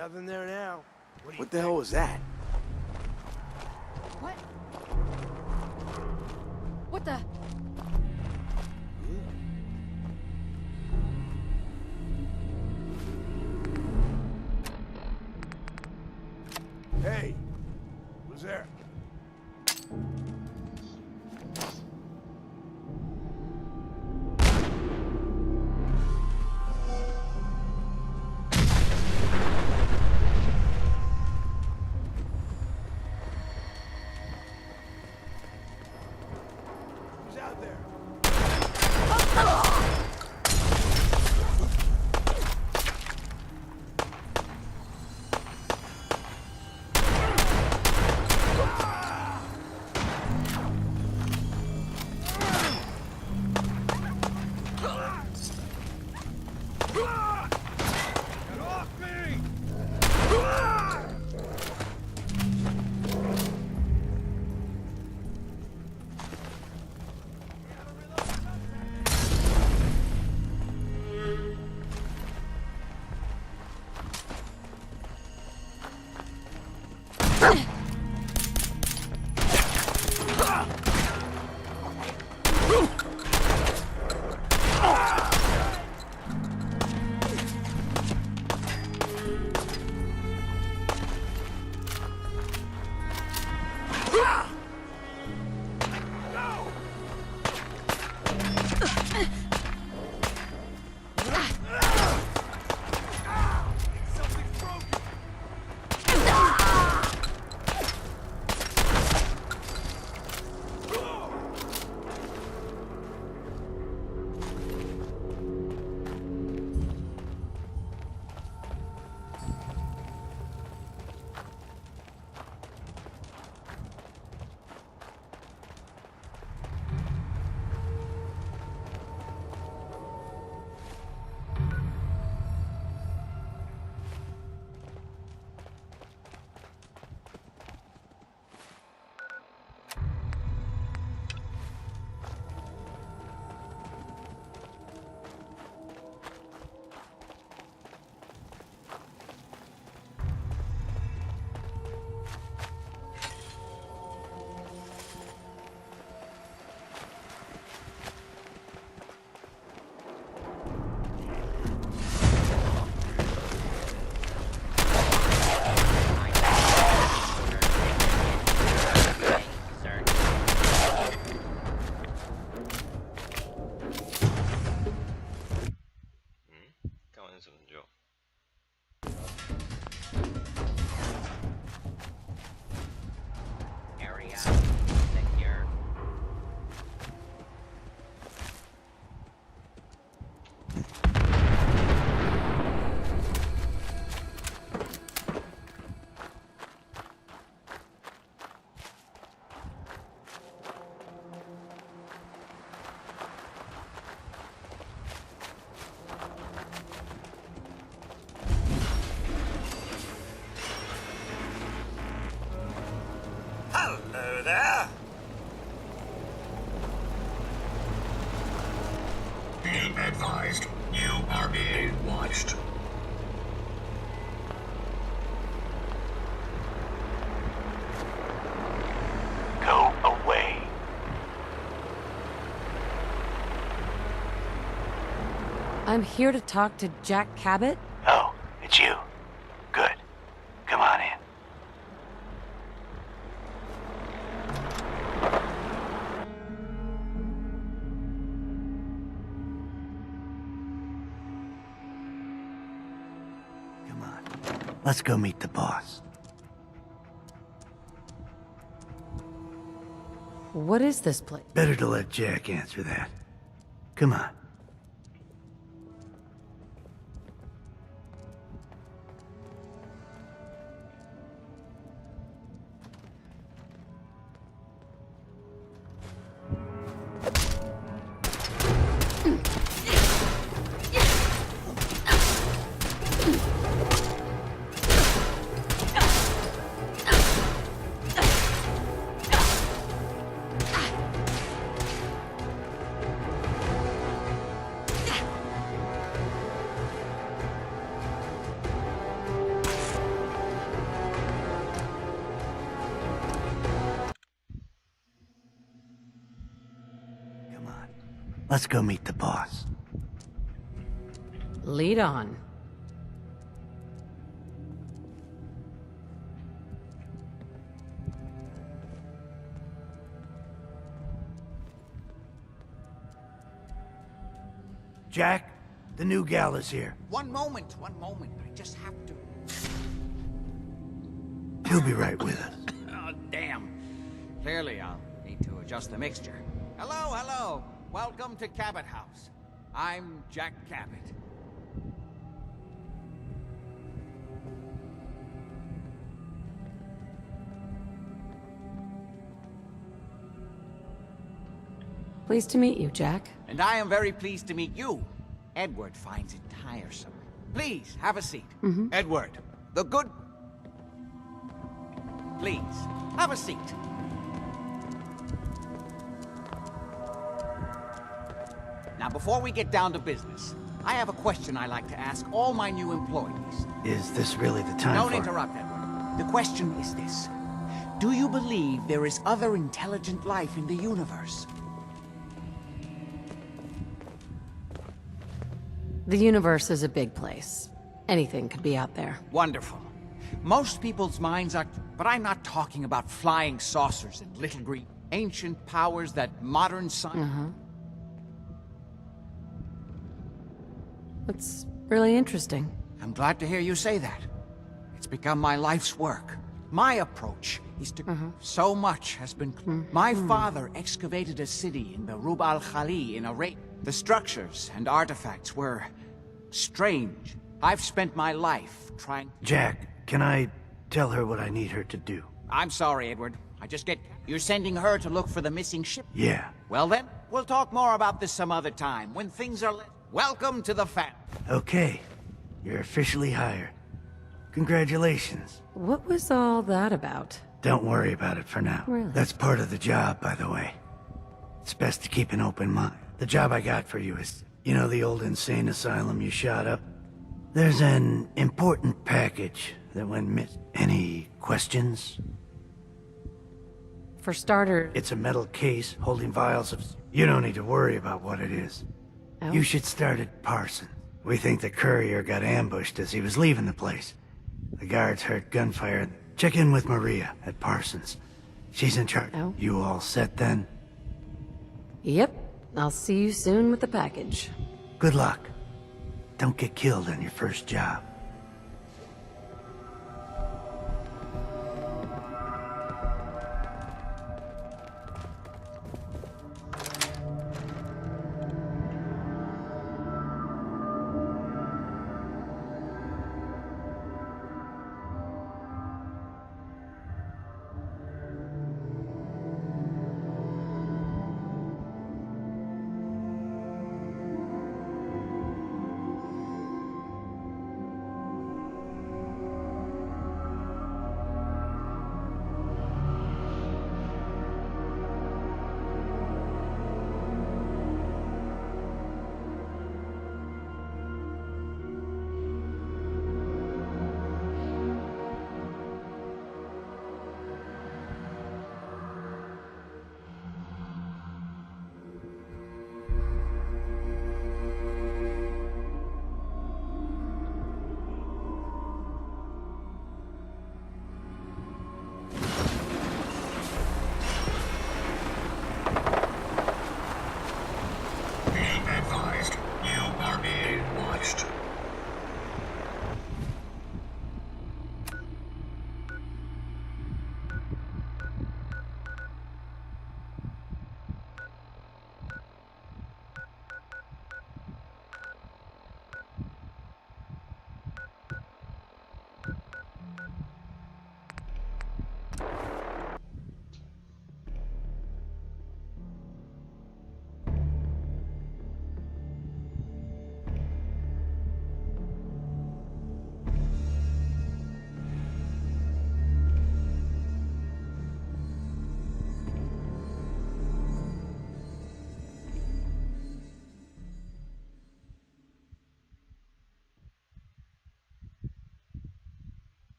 Nothing there now. What the hell was that? What? What the? Hey, who's there? advised, you are being watched. Go away. I'm here to talk to Jack Cabot? Oh, it's you. Good. Come on in. Come on. Let's go meet the boss. What is this place? Better to let Jack answer that. Come on. Let's go meet the boss. Lead on. Jack, the new gal is here. One moment. I just have to... He'll be right with us. Oh, damn. Clearly, I'll need to adjust the mixture. Hello. Welcome to Cabot House. I'm Jack Cabot. Pleased to meet you, Jack. And I am very pleased to meet you. Edward finds it tiresome. Please, have a seat. Edward, the good... Please, have a seat. Now, before we get down to business, I have a question I like to ask all my new employees. Is this really the time Don't for interrupt, Edward. The question is this. Do you believe there is other intelligent life in the universe? The universe is a big place. Anything could be out there. Wonderful. Most people's minds are... But I'm not talking about flying saucers and little green... Ancient powers that modern science... That's really interesting. I'm glad to hear you say that. It's become my life's work. My approach is to... So much has been... My father excavated a city in the Rub al-Khali in Arabia. The structures and artifacts were... strange. I've spent my life trying... Jack, can I tell her what I need her to do? I'm sorry, Edward. I just get... You're sending her to look for the missing ship? Yeah. Well then, we'll talk more about this some other time, when things are... Welcome to the family. Okay. You're officially hired. Congratulations. What was all that about? Don't worry about it for now. Really? That's part of the job, by the way. It's best to keep an open mind. The job I got for you is, you know the old insane asylum you shot up? There's an important package that went missing. Any questions? For starters... It's a metal case holding vials of... You don't need to worry about what it is. Oh. You should start at Parsons. We think the courier got ambushed as he was leaving the place. The guards heard gunfire. Check in with Maria at Parsons. She's in charge. Oh. You all set then? Yep. I'll see you soon with the package. Good luck. Don't get killed on your first job.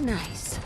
Nice.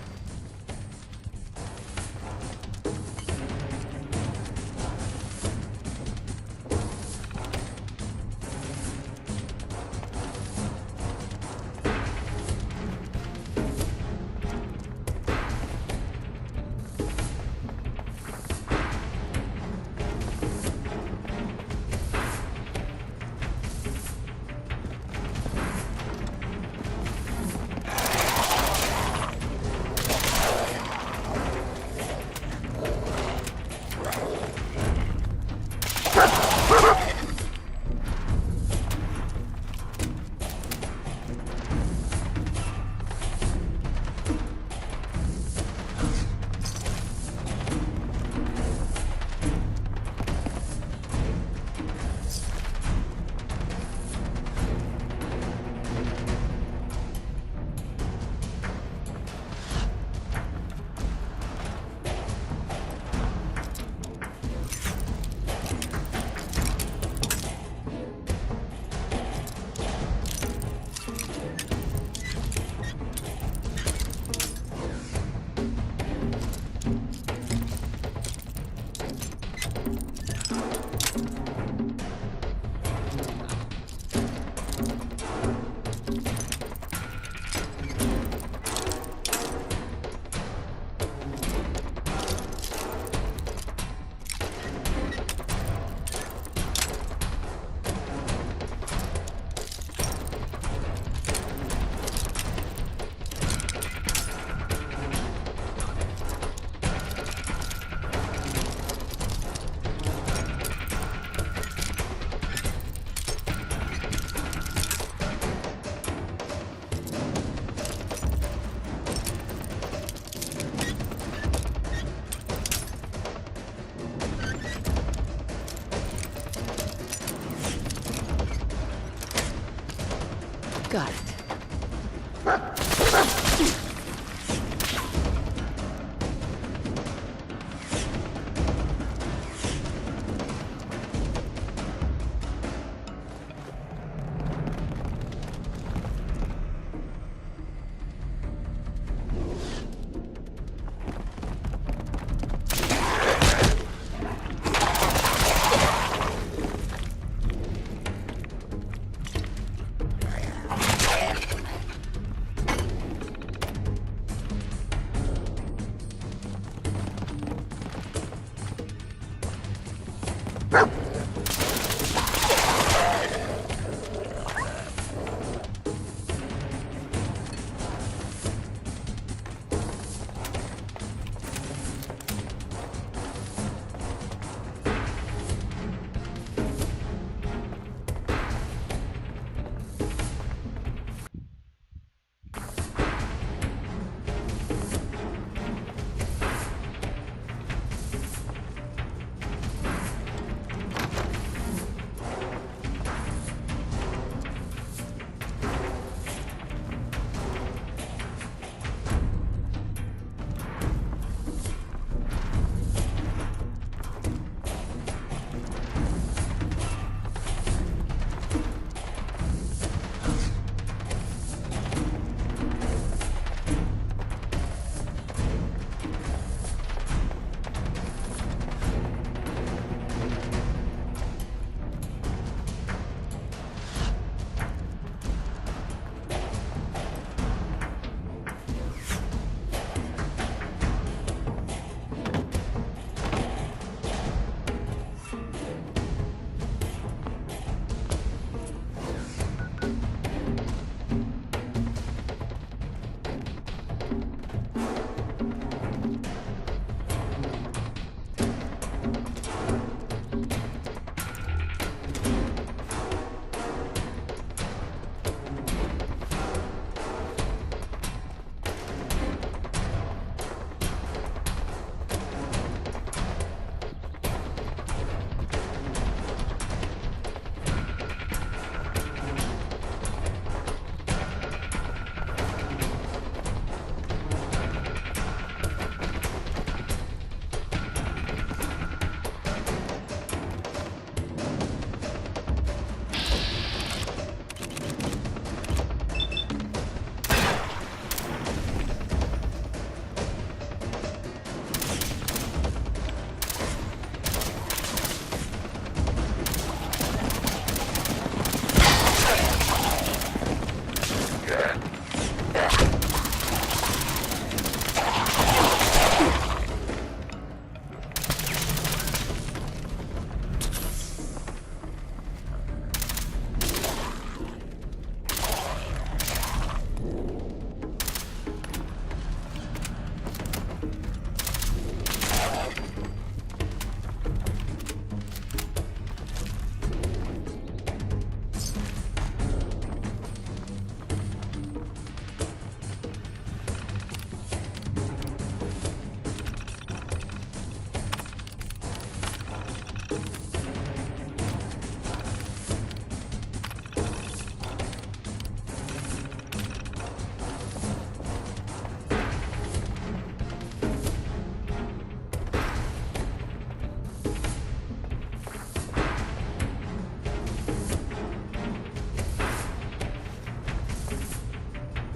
Got it.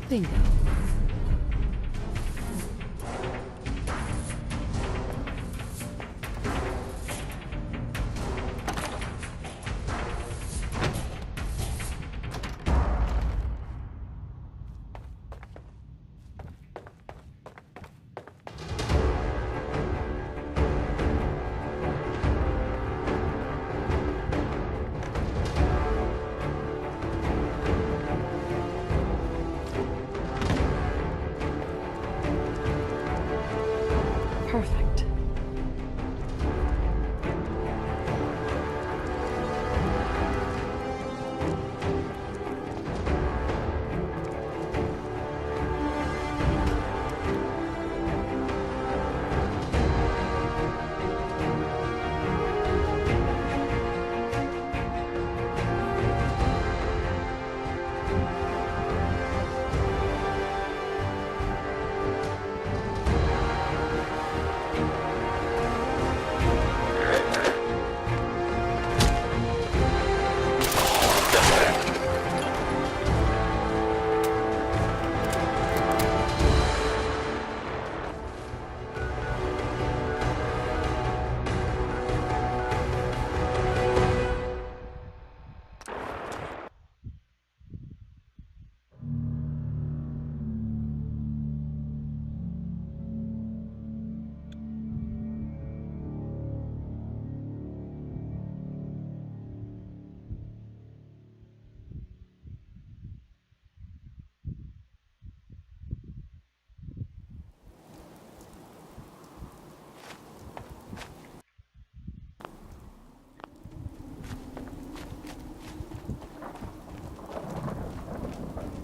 Bingo. Perfect.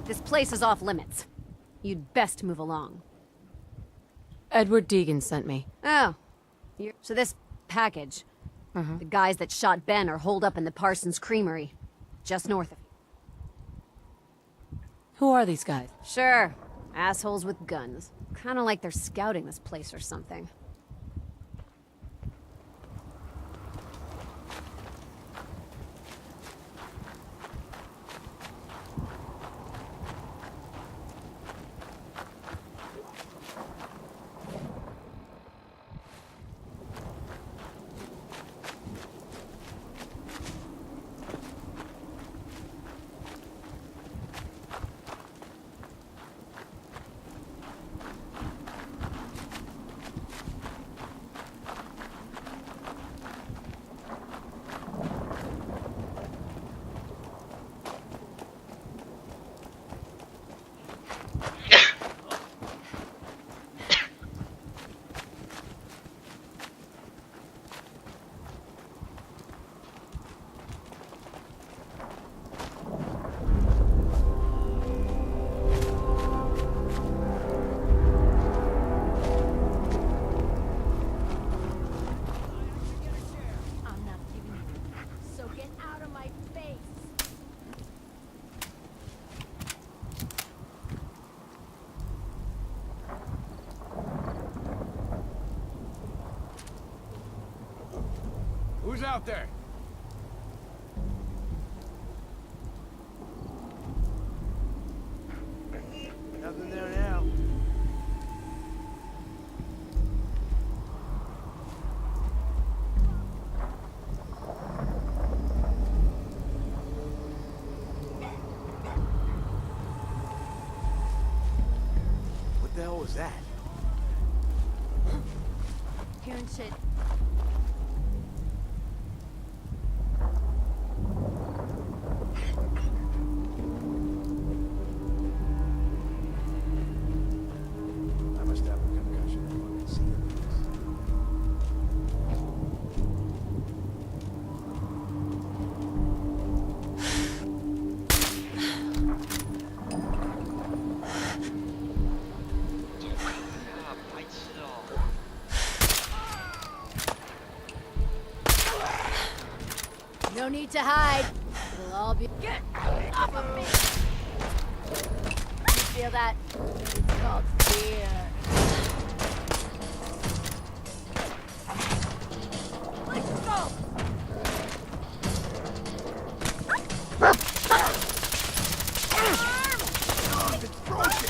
This place is off limits. You'd best move along. Edward Deegan sent me. Oh. So this package. The guys that shot Ben are holed up in the Parsons Creamery. Just north of you. Who are these guys? Sure. Assholes with guns. Kinda like they're scouting this place or something. Who's out there? Nothing there now. What the hell was that? Hearing shit. No need to hide. It'll all be... Get off of me! You feel that? It's called fear. Let's go! It's frozen!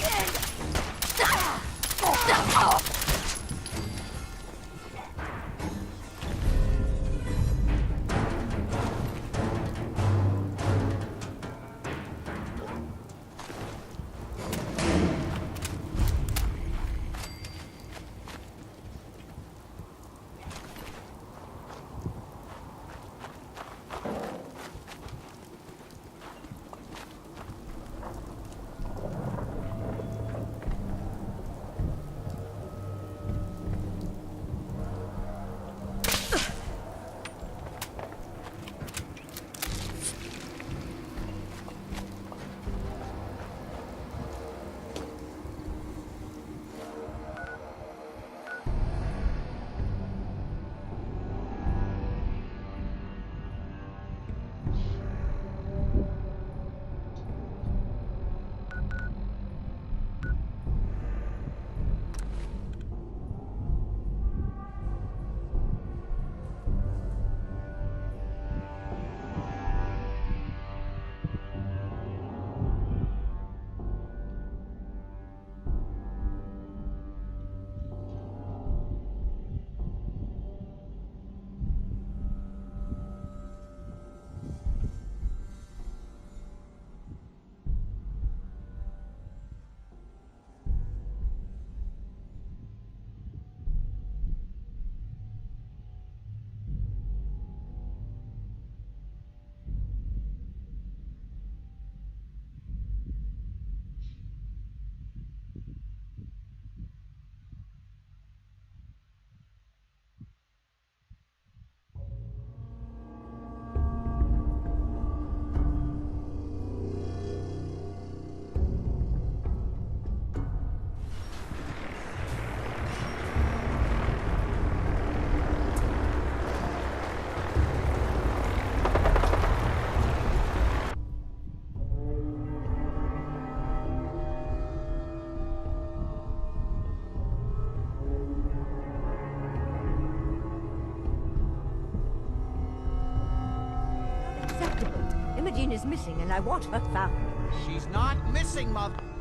Jean is missing, and I want her found. She's not missing, Mother.